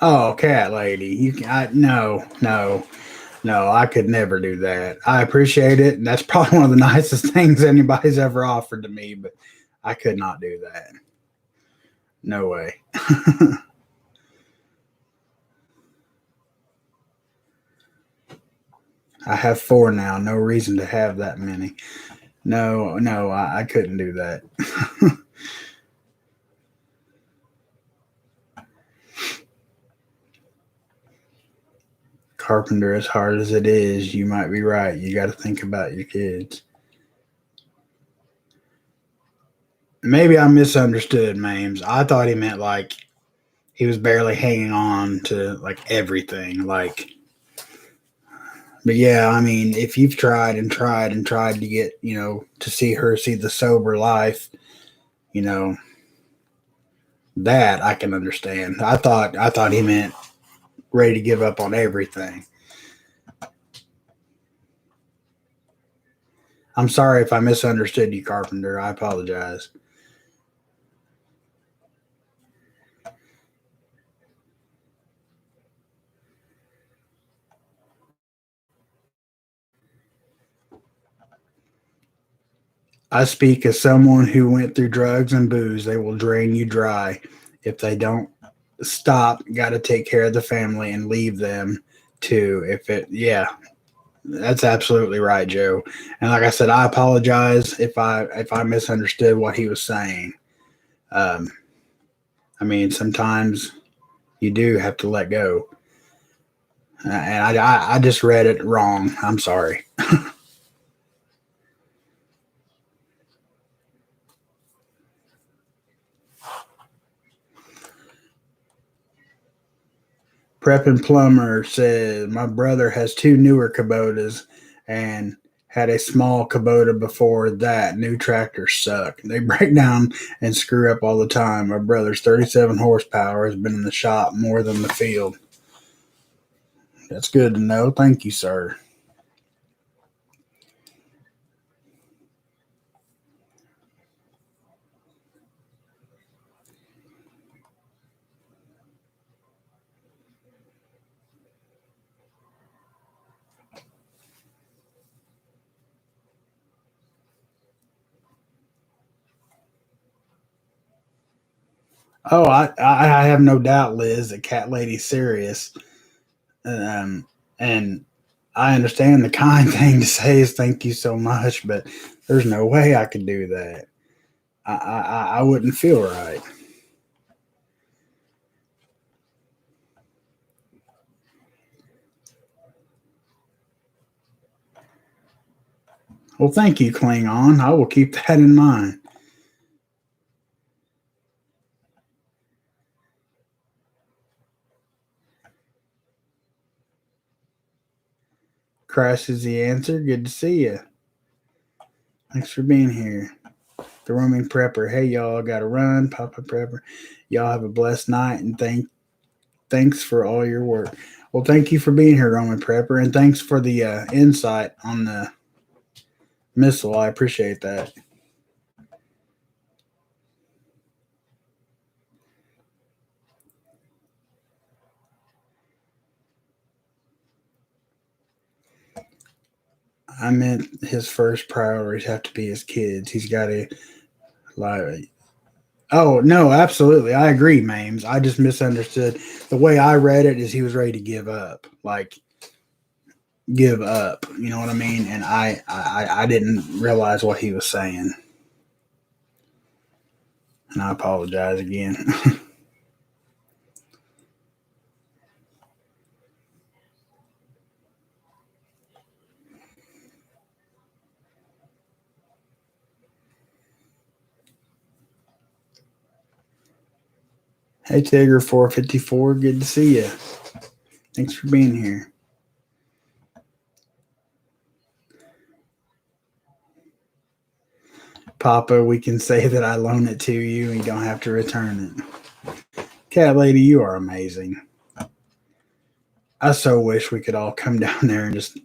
Oh, cat lady, you can. No. I could never do that. I appreciate it, and that's probably one of the nicest things anybody's ever offered to me. But I could not do that. No way. I have 4 now. No reason to have that many. No, I couldn't do that. Carpenter, as hard as it is, you might be right. You got to think about your kids. Maybe I misunderstood Mames. I thought he meant like he was barely hanging on to like everything. But yeah, I mean, if you've tried and tried and tried to get, to see her see the sober life, you know, that I can understand. I thought he meant ready to give up on everything. I'm sorry if I misunderstood you, Carpenter. I apologize. I speak as someone who went through drugs and booze. They will drain you dry. If they don't stop, got to take care of the family and leave them too. Yeah, that's absolutely right, Joe. And like I said, I apologize if I misunderstood what he was saying. Um, I mean, sometimes you do have to let go, and I just read it wrong. I'm sorry. Prep and Plumber says my brother has 2 newer Kubotas and had a small Kubota before that. New tractors suck. They break down and screw up all the time. My brother's 37 horsepower has been in the shop more than the field. That's good to know. Thank you, sir. Oh, I have no doubt, Liz, that Cat Lady's serious. And I understand the kind thing to say is thank you so much, but there's no way I could do that. I wouldn't feel right. Well, thank you, Klingon. I will keep that in mind. Crash is the answer. Good to see you. Thanks for being here. The roaming prepper. Hey, y'all, gotta run. Papa Prepper. Y'all have a blessed night and thanks for all your work. Well, thank you for being here, Roman Prepper, and thanks for the insight on the missile. I appreciate that. I meant his first priorities have to be his kids. He's got to like. Oh no, absolutely, I agree, Mames. I just misunderstood. The way I read it is he was ready to give up, like give up. You know what I mean? And I didn't realize what he was saying, and I apologize again. Hey Tigger 454, good to see you. Thanks for being here. Papa, we can say that I loan it to you and you don't have to return it. Cat lady, you are amazing. I so wish we could all come down there and just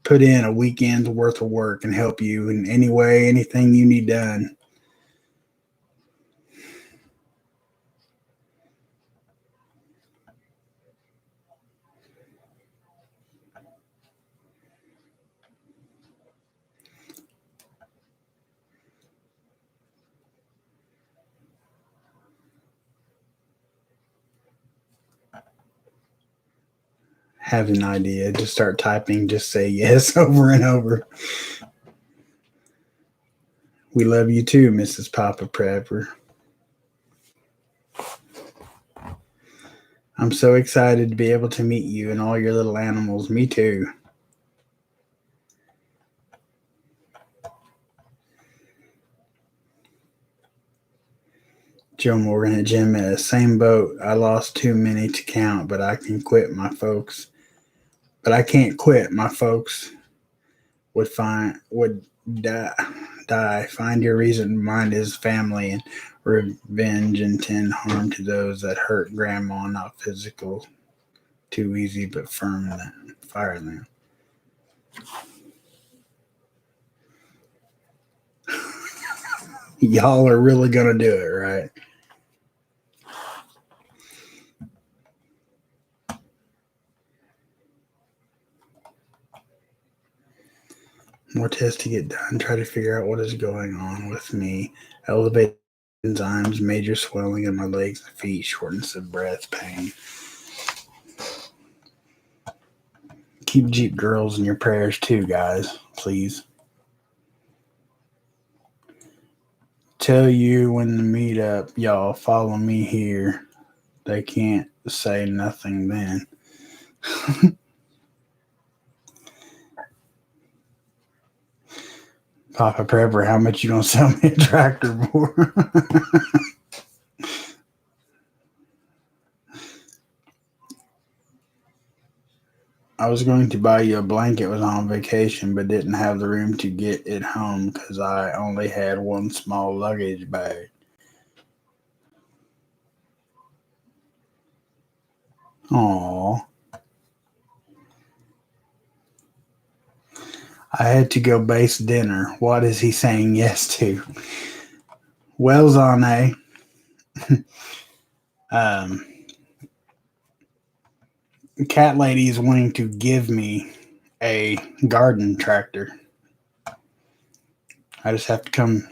put in a weekend's worth of work and help you in any way, anything you need done. Have an idea, just start typing, just say yes over and over. We love you too, Mrs. Papa Prepper. I'm so excited to be able to meet you and all your little animals. Me too. Joe Morgan at Jim same boat. I lost too many to count, but I can quit my folks. But I can't quit. My folks would die. Die. Find your reason. Mine is family and revenge. Intend harm to those that hurt grandma. Not physical. Too easy, but firm. Then fire them. Y'all are really gonna do it, right? More tests to get done. Try to figure out what is going on with me. Elevated enzymes, major swelling in my legs and feet, shortness of breath, pain. Keep Jeep girls in your prayers too, guys. Please. Tell you when to meet up, y'all. Follow me here. They can't say nothing then. Papa Prepper, how much you gonna sell me a tractor for? I was going to buy you a blanket, was on vacation, but didn't have the room to get it home because I only had one small luggage bag. Aw. I had to go base dinner. What is he saying yes to? Well, Zane, um, Cat Lady is wanting to give me a garden tractor. I just have to come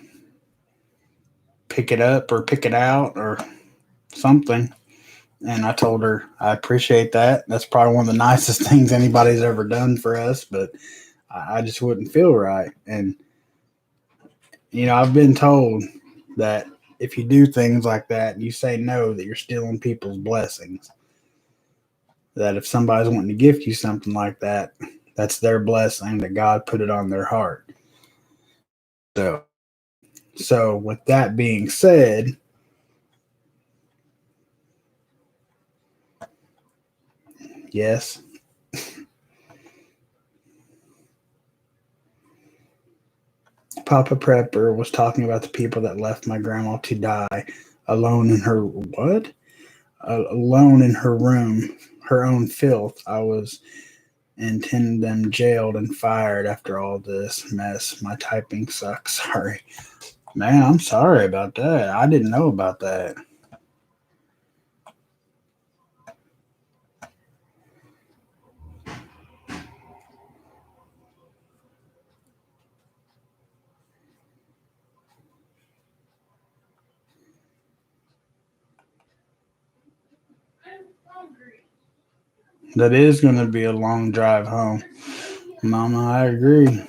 pick it up or pick it out or something. And I told her, I appreciate that. That's probably one of the nicest things anybody's ever done for us, but I just wouldn't feel right. And, I've been told that if you do things like that and you say no, that you're stealing people's blessings. That if somebody's wanting to gift you something like that, that's their blessing, that God put it on their heart. So, with that being said, yes, Papa Prepper was talking about the people that left my grandma to die alone in her what? Alone in her room, her own filth. I was intending them jailed and fired after all this mess. My typing sucks. Sorry. Man, I'm sorry about that. I didn't know about that. That is going to be a long drive home. Mama, I agree.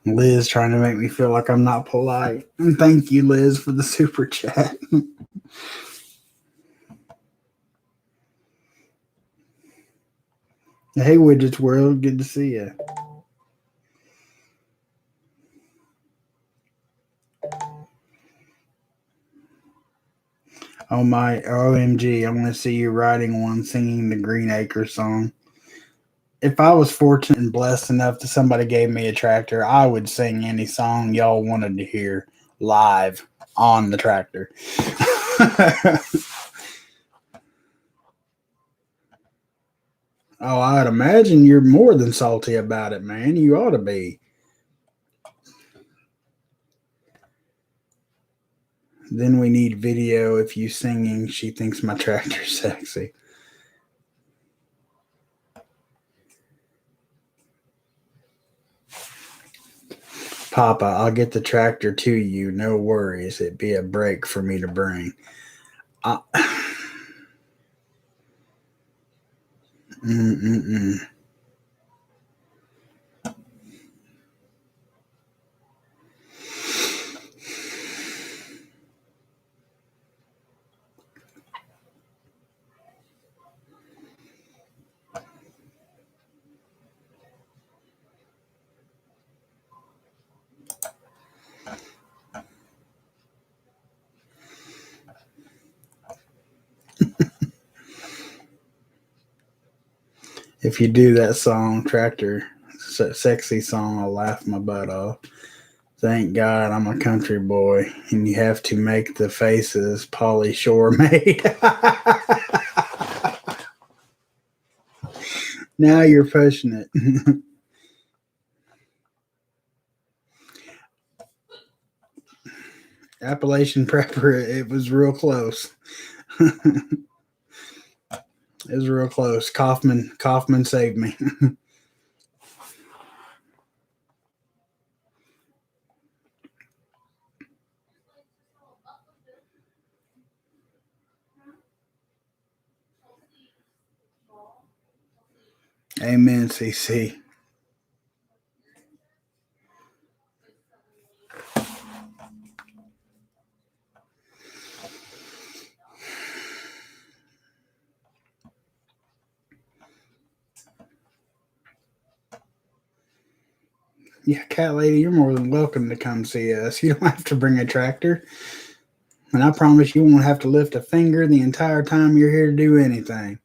Liz trying to make me feel like I'm not polite. And thank you, Liz, for the super chat. Hey, Widgets World, good to see you. Oh my, OMG, I want to see you writing one singing the Green Acres song. If I was fortunate and blessed enough that somebody gave me a tractor, I would sing any song y'all wanted to hear live on the tractor. Oh, I'd imagine you're more than salty about it, man. You ought to be. Then we need video if you singing. She thinks my tractor's sexy. Papa, I'll get the tractor to you. No worries. It'd be a break for me to bring. I, mm-mm-mm. If you do that song, tractor, sexy song, I'll laugh my butt off. Thank God I'm a country boy, and you have to make the faces Polly Shore made. Now you're pushing it. Appalachian Prepper, it was real close. It was real close. Kaufman saved me. Amen, CC. Yeah, Cat Lady, you're more than welcome to come see us. You don't have to bring a tractor. And I promise you won't have to lift a finger the entire time you're here to do anything.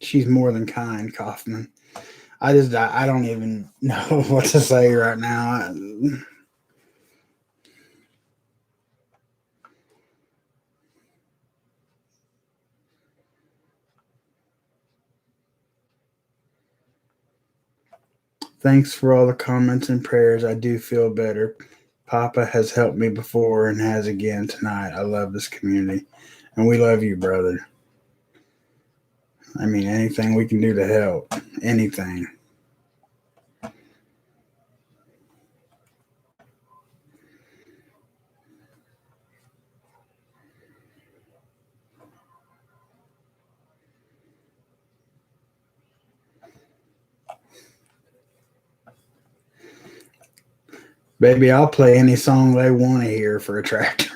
She's more than kind, Kaufman. I don't even know what to say right now. Thanks for all the comments and prayers. I do feel better. Papa has helped me before and has again tonight. I love this community. And we love you, brother. I mean, anything we can do to help. Anything. Baby, I'll play any song they want to hear for a tractor.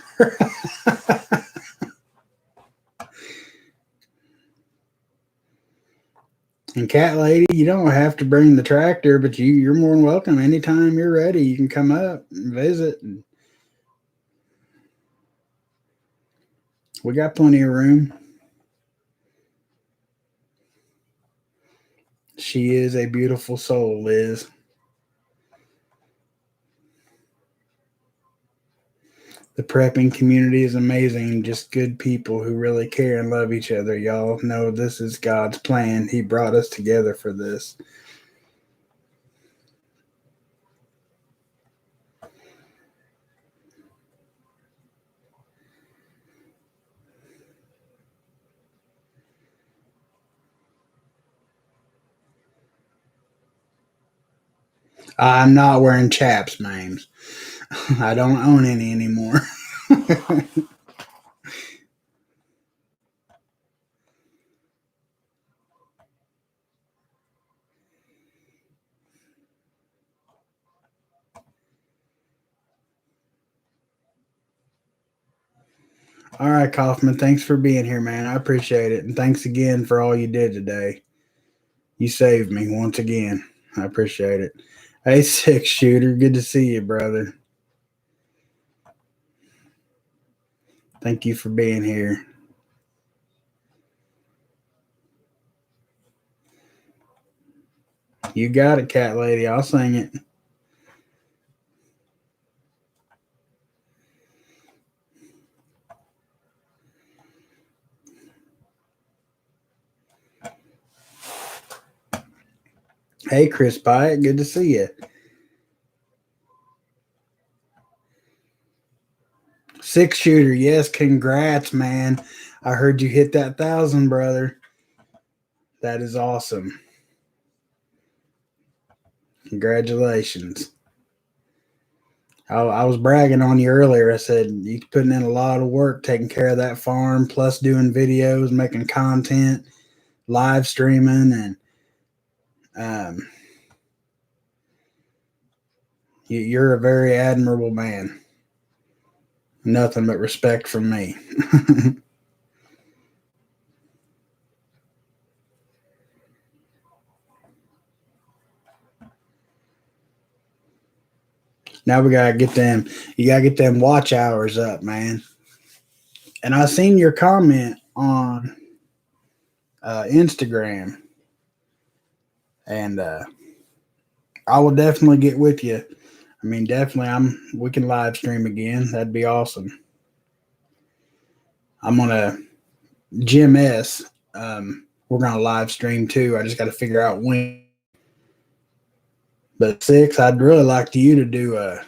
And Cat Lady, you don't have to bring the tractor, but you're more than welcome. Anytime you're ready, you can come up and visit. We got plenty of room. She is a beautiful soul, Liz. The prepping community is amazing. Just good people who really care and love each other. Y'all know this is God's plan. He brought us together for this. I'm not wearing chaps, names. I don't own any anymore. All right, Kaufman. Thanks for being here, man. I appreciate it. And thanks again for all you did today. You saved me once again. I appreciate it. Hey, six shooter. Good to see you, brother. Thank you for being here. You got it, Cat Lady. I'll sing it. Hey, Chris Pyatt. Good to see you. Six shooter. Yes, congrats, man. I heard you hit that 1,000, brother. That is awesome. Congratulations. I was bragging on you earlier. I said you're putting in a lot of work taking care of that farm, plus doing videos, making content, live streaming, and um, you're a very admirable man. Nothing but respect from me. Now we gotta get them. You gotta get them watch hours up, man. And I seen your comment on Instagram, and I will definitely get with you. I mean, definitely, we can live stream again. That'd be awesome. I'm gonna Jim S. We're gonna live stream too. I just got to figure out when. But six, I'd really like you to do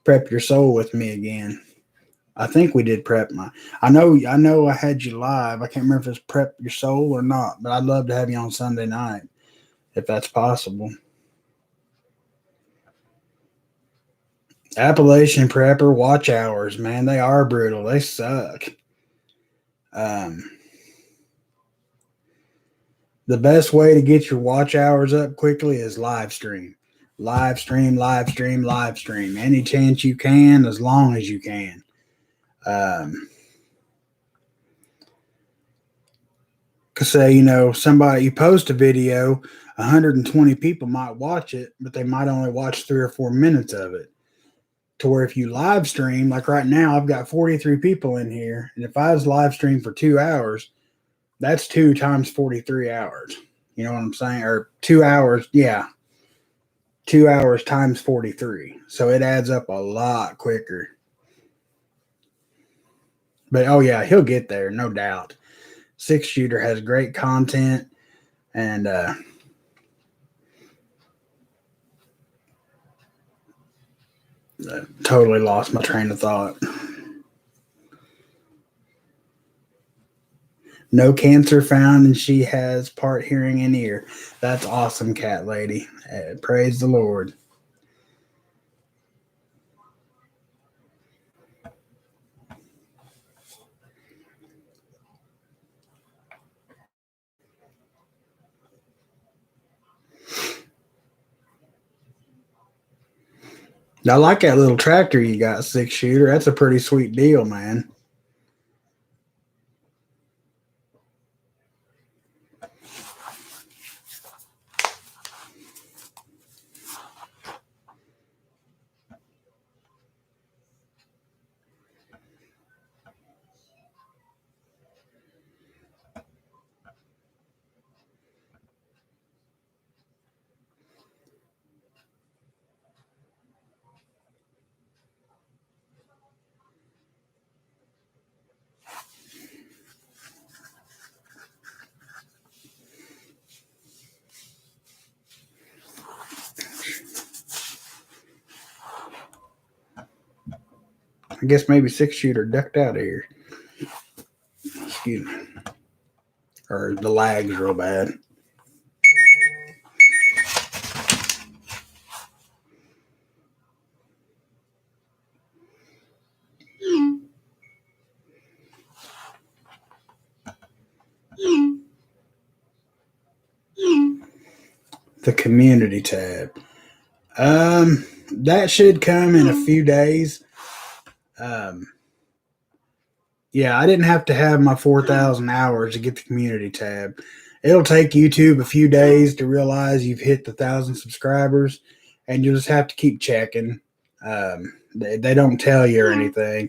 prep your soul with me again. I think we did prep my. I know. I had you live. I can't remember if it's prep your soul or not. But I'd love to have you on Sunday night if that's possible. Appalachian prepper watch hours, man, they are brutal. They suck. Um, the best way to get your watch hours up quickly is live stream. Live stream, live stream, live stream. Any chance you can, as long as you can. Cause say, somebody, you post a video, 120 people might watch it, but they might only watch 3 or 4 minutes of it. To where if you live stream, like right now, I've got 43 people in here. And if I was live stream for 2 hours, that's 2 times 43 hours. You know what I'm saying? Or 2 hours. Yeah. 2 hours times 43. So it adds up a lot quicker. But oh, yeah, he'll get there, no doubt. Six shooter has great content. And totally lost my train of thought. No cancer found, and she has part hearing and ear. That's awesome, cat lady. Praise the Lord. I like that little tractor you got, six shooter. That's a pretty sweet deal, man. I guess maybe six shooter ducked out of here. Excuse me. Or the lag's real bad. The community tab. That should come in a few days. Um, yeah, I didn't have to have my 4,000 hours to get the community tab. It'll take YouTube a few days to realize you've hit the 1,000 subscribers, and you'll just have to keep checking. They don't tell you or anything.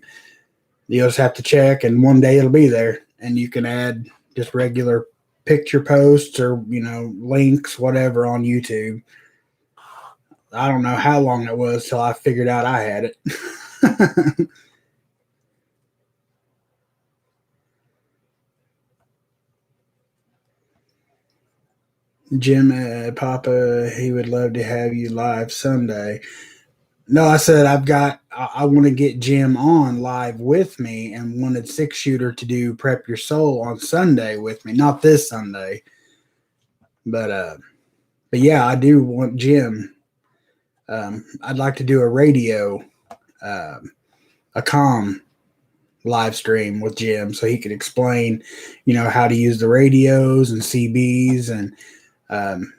You'll just have to check, and one day it'll be there, and you can add just regular picture posts or links, whatever, on YouTube. I don't know how long it was till I figured out I had it. Jim, Papa, he would love to have you live Sunday. No, I said I want to get Jim on live with me and wanted Six Shooter to do Prep Your Soul on Sunday with me. Not this Sunday, but yeah, I do want Jim. I'd like to do a radio, a comm live stream with Jim so he could explain, how to use the radios and CBs and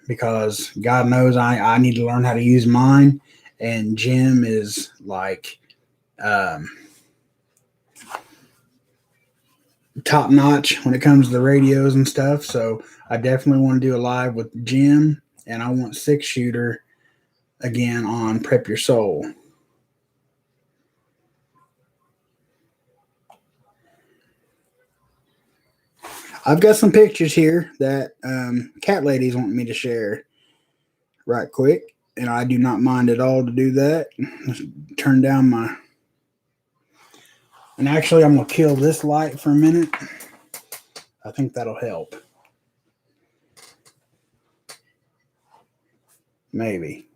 because God knows I need to learn how to use mine. And Jim is like top notch when it comes to the radios and stuff. So I definitely want to do a live with Jim, and I want Six Shooter again on Prep Your Soul. I've got some pictures here that cat ladies want me to share right quick, and I do not mind at all to do that. Let's turn down my. And actually, I'm going to kill this light for a minute. I think that'll help. Maybe.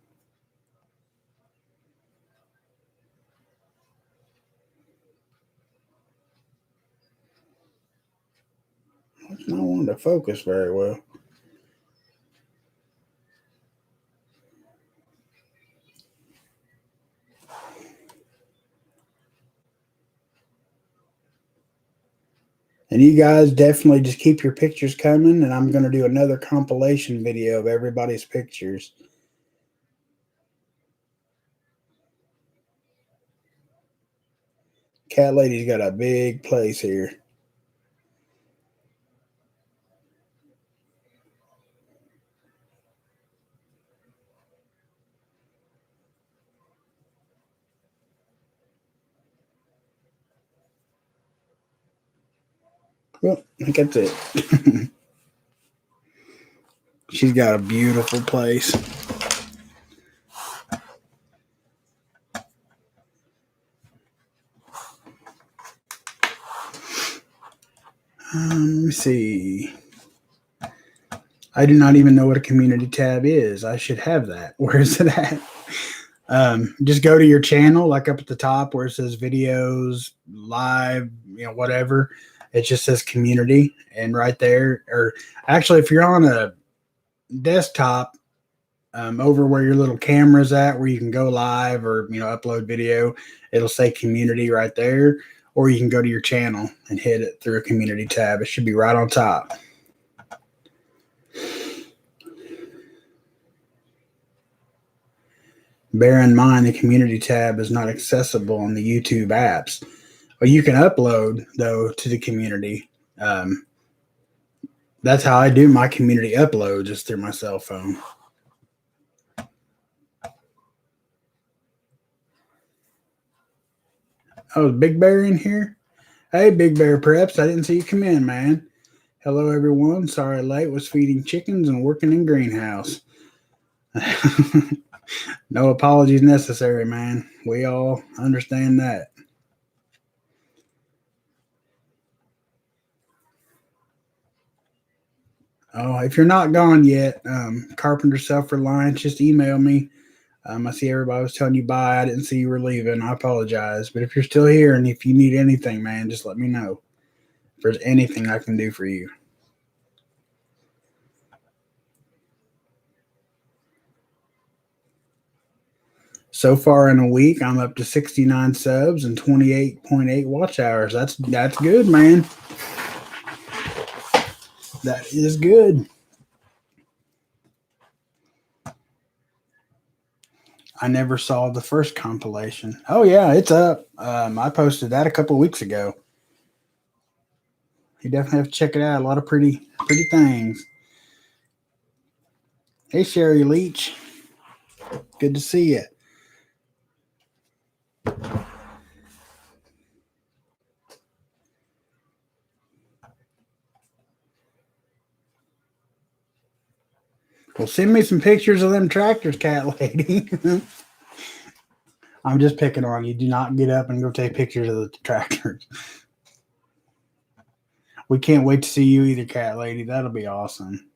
It's not wanting to focus very well. And you guys definitely just keep your pictures coming, and I'm going to do another compilation video of everybody's pictures. Cat Lady's got a big place here. Well, I think that's it. She's got a beautiful place. Let me see. I do not even know what a community tab is. I should have that. Where is it at? Just go to your channel, like up at the top where it says videos, live, whatever. It just says community, and right there, or actually, if you're on a desktop, over where your little camera's at, where you can go live or upload video, it'll say community right there. Or you can go to your channel and hit it through a community tab. It should be right on top. Bear in mind the community tab is not accessible on the YouTube apps. Well, you can upload, though, to the community. That's how I do my community upload, just through my cell phone. Oh, Big Bear in here? Hey, Big Bear Preps. I didn't see you come in, man. Hello, everyone. Sorry late. Was feeding chickens and working in greenhouse. No apologies necessary, man. We all understand that. Oh, if you're not gone yet, Carpenter Self Reliance, just email me. I see everybody was telling you bye. I didn't see you were leaving. I apologize. But if you're still here and if you need anything, man, just let me know. If there's anything I can do for you. So far in a week, I'm up to 69 subs and 28.8 watch hours. That's good, man. That is good. I never saw the first compilation. Oh yeah, it's up. I posted that a couple of weeks ago. You definitely have to check it out. A lot of pretty things. Hey Sherry Leach, good to see you. Well, send me some pictures of them tractors, cat lady. I'm just picking on you. Do not get up and go take pictures of the tractors. We can't wait to see you either, cat lady. That'll be awesome.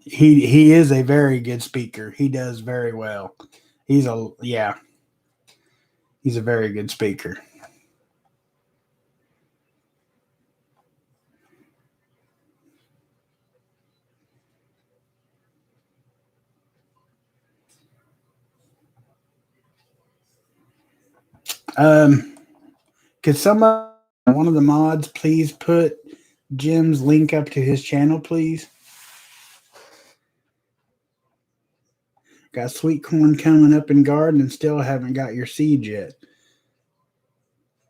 He is a very good speaker. He does very well. He's a very good speaker. Could one of the mods please put Jim's link up to his channel, please? Got sweet corn coming up in garden and still haven't got your seed yet.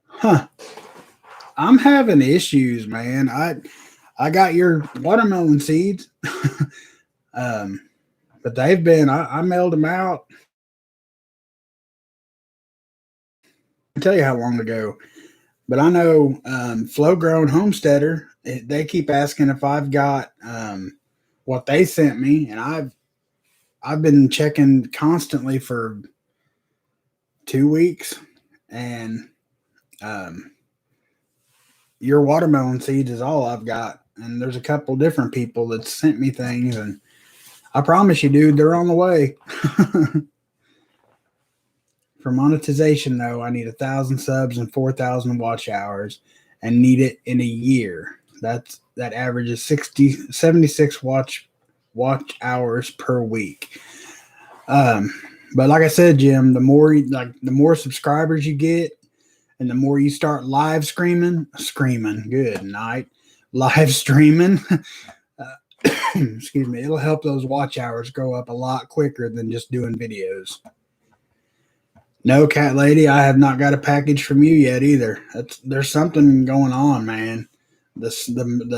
Huh. I'm having issues, man. I got your watermelon seeds. But they've been, I mailed them out. I tell you how long ago. But I know Flow Grown Homesteader, they keep asking if I've got what they sent me, and I've been checking constantly for 2 weeks, and your watermelon seeds is all I've got. And there's a couple different people that sent me things, and I promise you, dude, they're on the way. For monetization, though, I need 1,000 subs and 4,000 watch hours, and need it in a year. That averages 76 watch hours per week. But like I said, Jim, the more subscribers you get, and the more you start live screaming, good night, live streaming. Excuse me, it'll help those watch hours go up a lot quicker than just doing videos. No, cat lady, I have not got a package from you yet either. There's something going on, man. The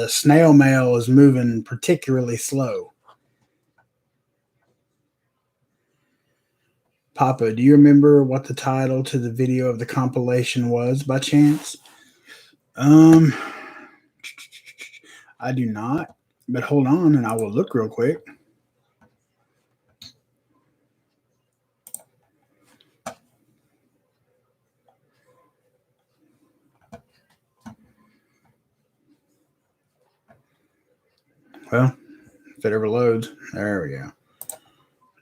snail mail is moving particularly slow. Papa, do you remember what the title to the video of the compilation was by chance? I do not, but hold on and I will look real quick. Well, if it ever loads, there we go.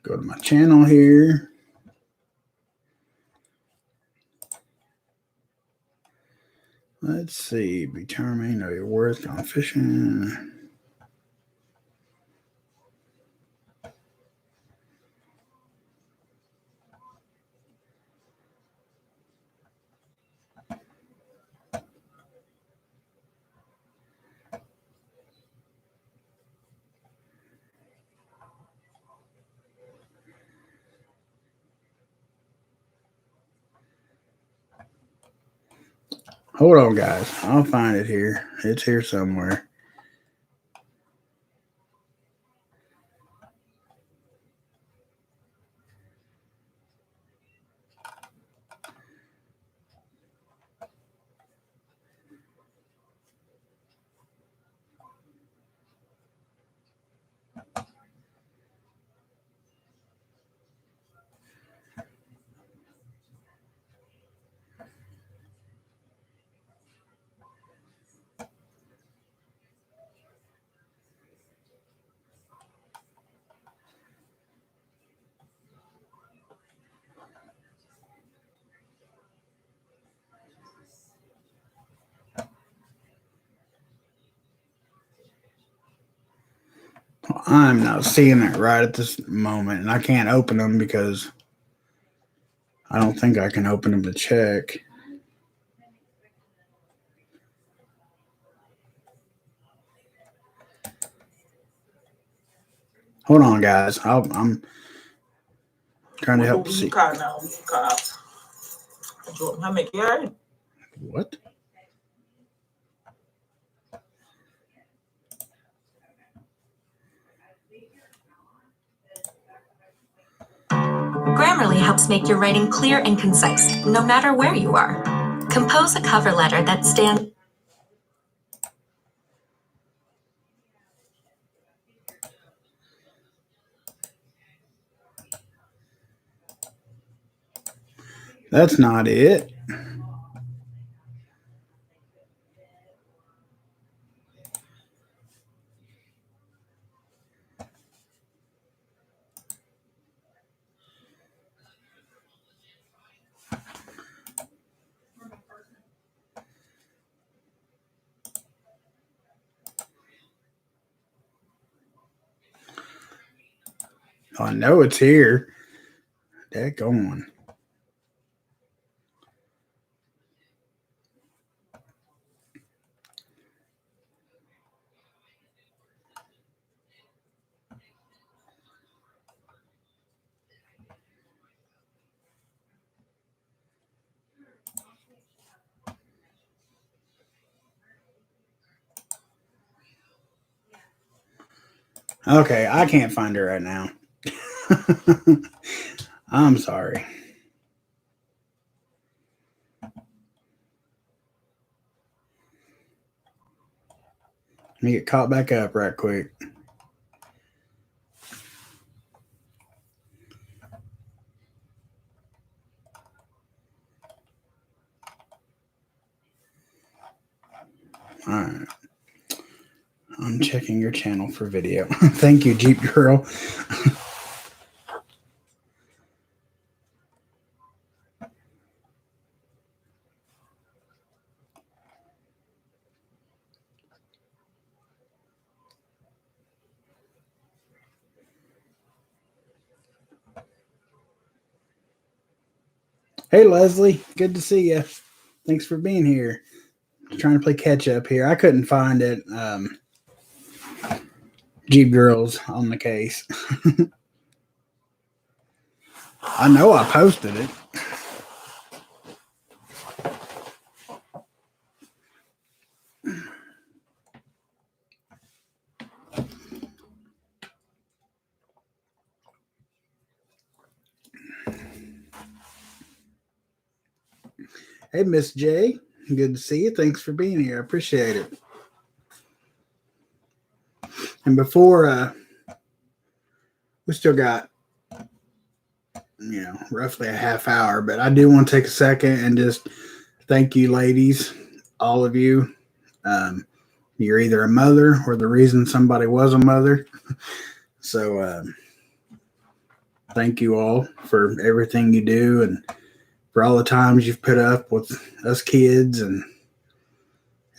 Go to my channel here. Let's see, determine are you worth gone fishing. Hold on, guys. I'll find it here. It's here somewhere. I'm not seeing it right at this moment, and I can't open them because I don't think I can open them to check. Hold on, guys. I'm trying to help see. What? Grammarly helps make your writing clear and concise, no matter where you are. Compose a cover letter that stands. That's not it. I know it's here. Daggone. Okay, I can't find her right now. I'm sorry. Let me get caught back up right quick. All right. I'm checking your channel for video. Thank you, Jeep Girl. Hey, Leslie. Good to see you. Thanks for being here. Trying to play catch up here. I couldn't find it. Jeep Girls on the case. I know I posted it. Hey, Miss J. Good to see you. Thanks for being here. I appreciate it. And before we still got roughly a half hour, but I do want to take a second and just thank you, ladies, all of you. You're either a mother or the reason somebody was a mother. So thank you all for everything you do and for all the times you've put up with us kids, and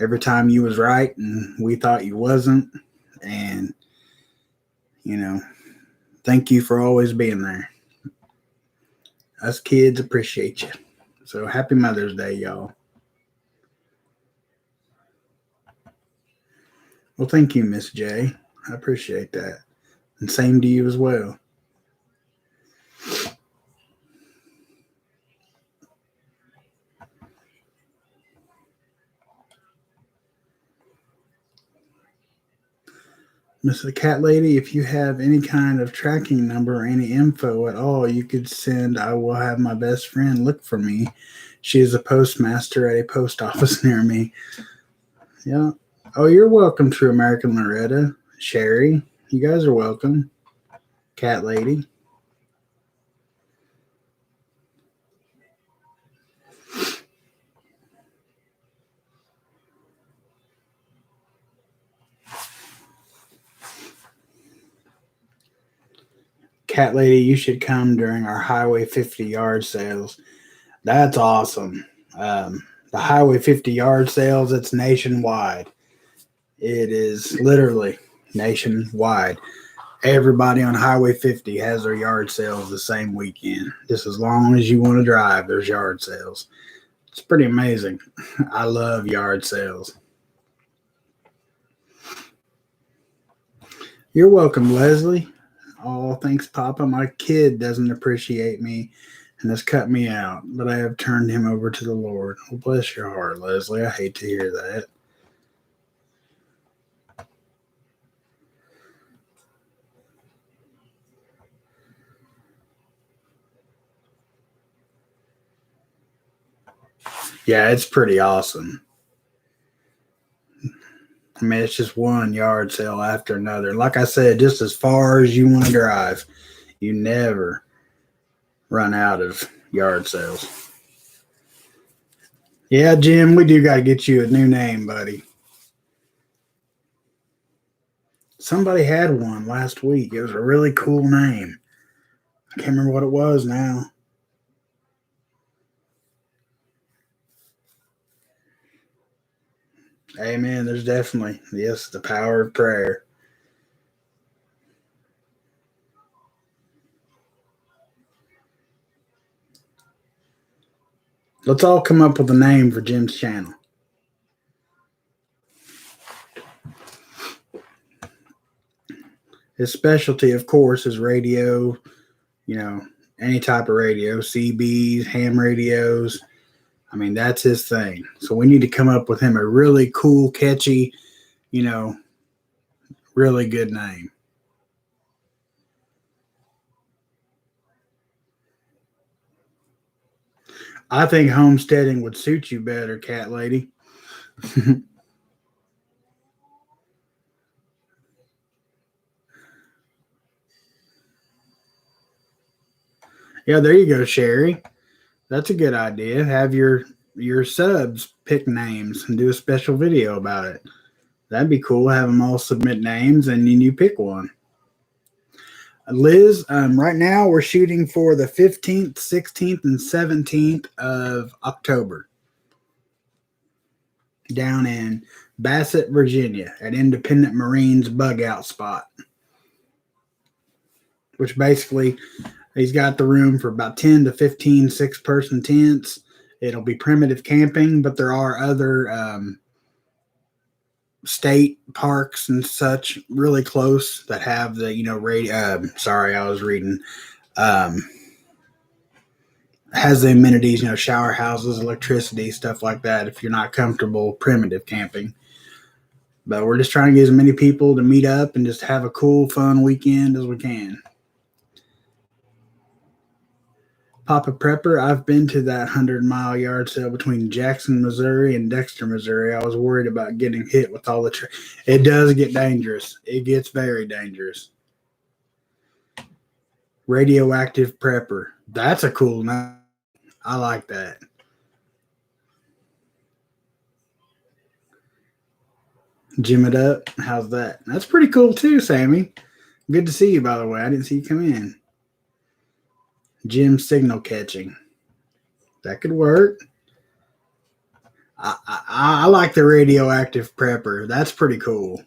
every time you was right and we thought you wasn't. And, thank you for always being there. Us kids appreciate you. So happy Mother's Day, y'all. Well, thank you, Miss J. I appreciate that. And same to you as well. Mrs. Cat Lady, if you have any kind of tracking number or any info at all, you could send. I will have my best friend look for me. She is a postmaster at a post office near me. Yeah. Oh, you're welcome, True American Loretta. Sherry, you guys are welcome. Cat Lady. Cat Lady, you should come during our Highway 50 yard sales. That's awesome. The Highway 50 yard sales, it's nationwide. It is literally nationwide. Everybody on Highway 50 has their yard sales the same weekend. Just as long as you want to drive, there's yard sales. It's pretty amazing. I love yard sales. You're welcome, Leslie. Oh, thanks, Papa. My kid doesn't appreciate me and has cut me out, but I have turned him over to the Lord. Well, bless your heart, Leslie. I hate to hear that. Yeah, it's pretty awesome. I mean, it's just one yard sale after another. Like I said, just as far as you want to drive, you never run out of yard sales. Yeah, Jim, we do got to get you a new name, buddy. Somebody had one last week. It was a really cool name. I can't remember what it was now. Amen. There's definitely, yes, the power of prayer. Let's all come up with a name for Jim's channel. His specialty, of course, is radio, any type of radio, CBs, ham radios. I mean, that's his thing. So we need to come up with him a really cool, catchy, really good name. I think homesteading would suit you better, Cat Lady. Yeah, there you go, Sherry. That's a good idea. Have your subs pick names and do a special video about it. That'd be cool. Have them all submit names and then you pick one. Liz, right now we're shooting for the 15th, 16th, and 17th of October down in Bassett, Virginia at Independent Marines bug out spot, which basically he's got the room for about 10 to 15 six-person tents. It'll be primitive camping, but there are other state parks and such really close that have the, sorry, I was reading, has the amenities, shower houses, electricity, stuff like that if you're not comfortable primitive camping. But we're just trying to get as many people to meet up and just have a cool, fun weekend as we can. Papa Prepper, I've been to that 100-mile yard sale between Jackson, Missouri and Dexter, Missouri. I was worried about getting hit with all the It does get dangerous. It gets very dangerous. Radioactive Prepper. That's a cool name. I like that. Jim it up. How's that? That's pretty cool too, Sammy. Good to see you, by the way. I didn't see you come in. Jim signal catching. That could work. I like the radioactive prepper. That's pretty cool.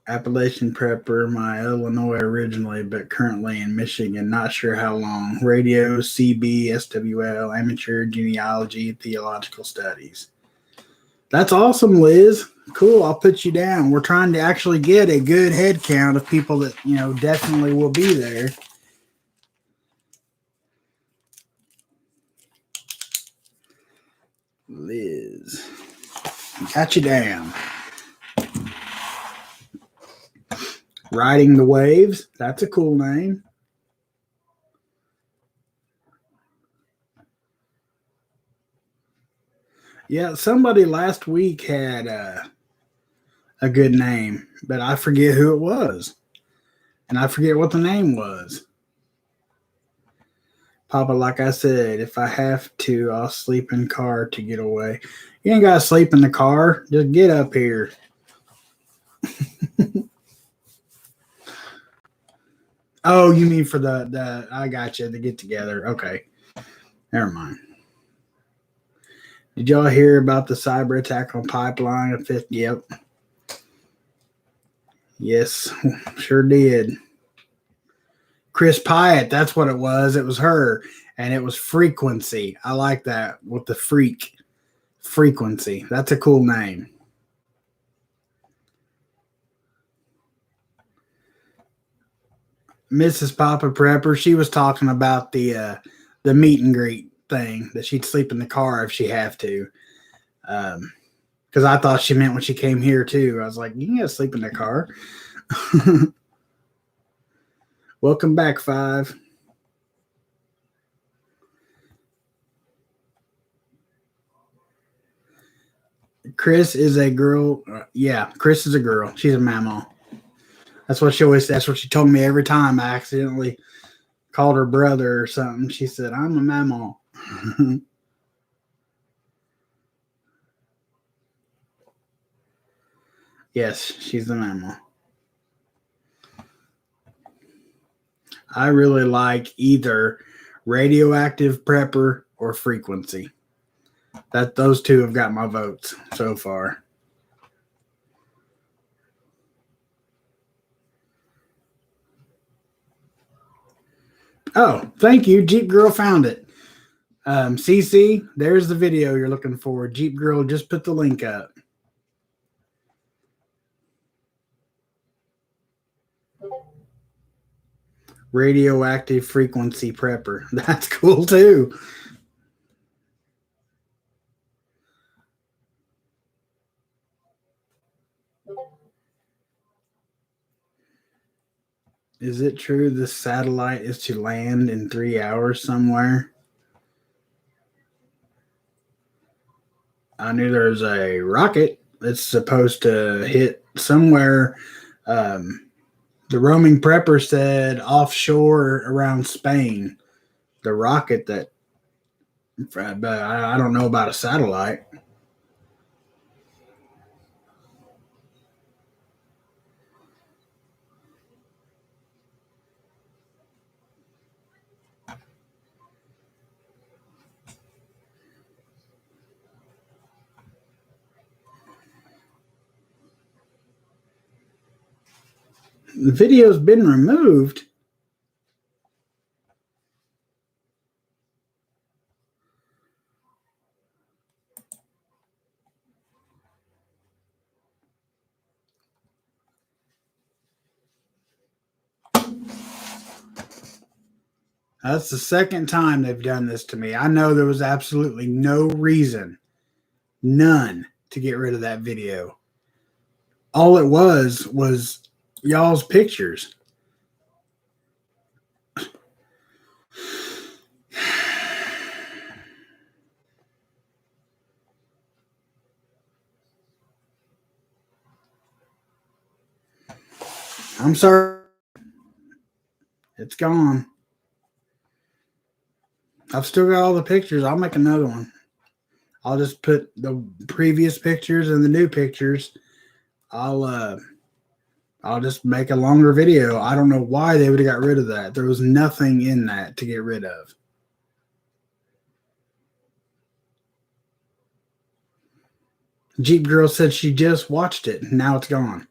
Appalachian prepper, my Illinois originally, but currently in Michigan. Not sure how long. Radio, CB, SWL, amateur genealogy, theological studies. That's awesome, Liz. Cool. I'll put you down. We're trying to actually get a good head count of people that, definitely will be there. Liz. Got you down. Riding the Waves. That's a cool name. Yeah, somebody last week had a good name, but I forget who it was. And I forget what the name was. Papa, like I said, if I have to, I'll sleep in car to get away. You ain't got to sleep in the car. Just get up here. Oh, you mean for the I got you, the get together. Okay. Never mind. Did y'all hear about the cyber attack on Pipeline? Yep. Yes, sure did. Chris Pyatt, that's what it was. It was her. And it was Frequency. I like that with the freak. Frequency. That's a cool name. Mrs. Papa Prepper, she was talking about the meet and greet thing, that she'd sleep in the car if she have to. Because I thought she meant when she came here too. I was like, you can get sleep in the car. Welcome back, Five. Chris is a girl. Yeah, Chris is a girl. She's a mamaw. That's what she told me every time I accidentally called her brother or something. She said, I'm a mamaw. Yes, she's the mamaw. I really like either radioactive prepper or frequency. Those two have got my votes so far. Oh, thank you. Jeep Girl found it. CC, there's the video you're looking for. Jeep Girl just put the link up. Radioactive frequency prepper. That's cool too. Is it true this satellite is to land in 3 hours somewhere? I knew there was a rocket that's supposed to hit somewhere. The roaming prepper said offshore around Spain. The rocket that, but I don't know about a satellite. The video's been removed. That's the second time they've done this to me. I know there was absolutely no reason, none, to get rid of that video. All it was y'all's pictures. I'm sorry. It's gone. I've still got all the pictures. I'll make another one. I'll just put the previous pictures and the new pictures. I'll just make a longer video. I don't know why they would have got rid of that. There was nothing in that to get rid of. Jeep Girl said she just watched it. Now it's gone.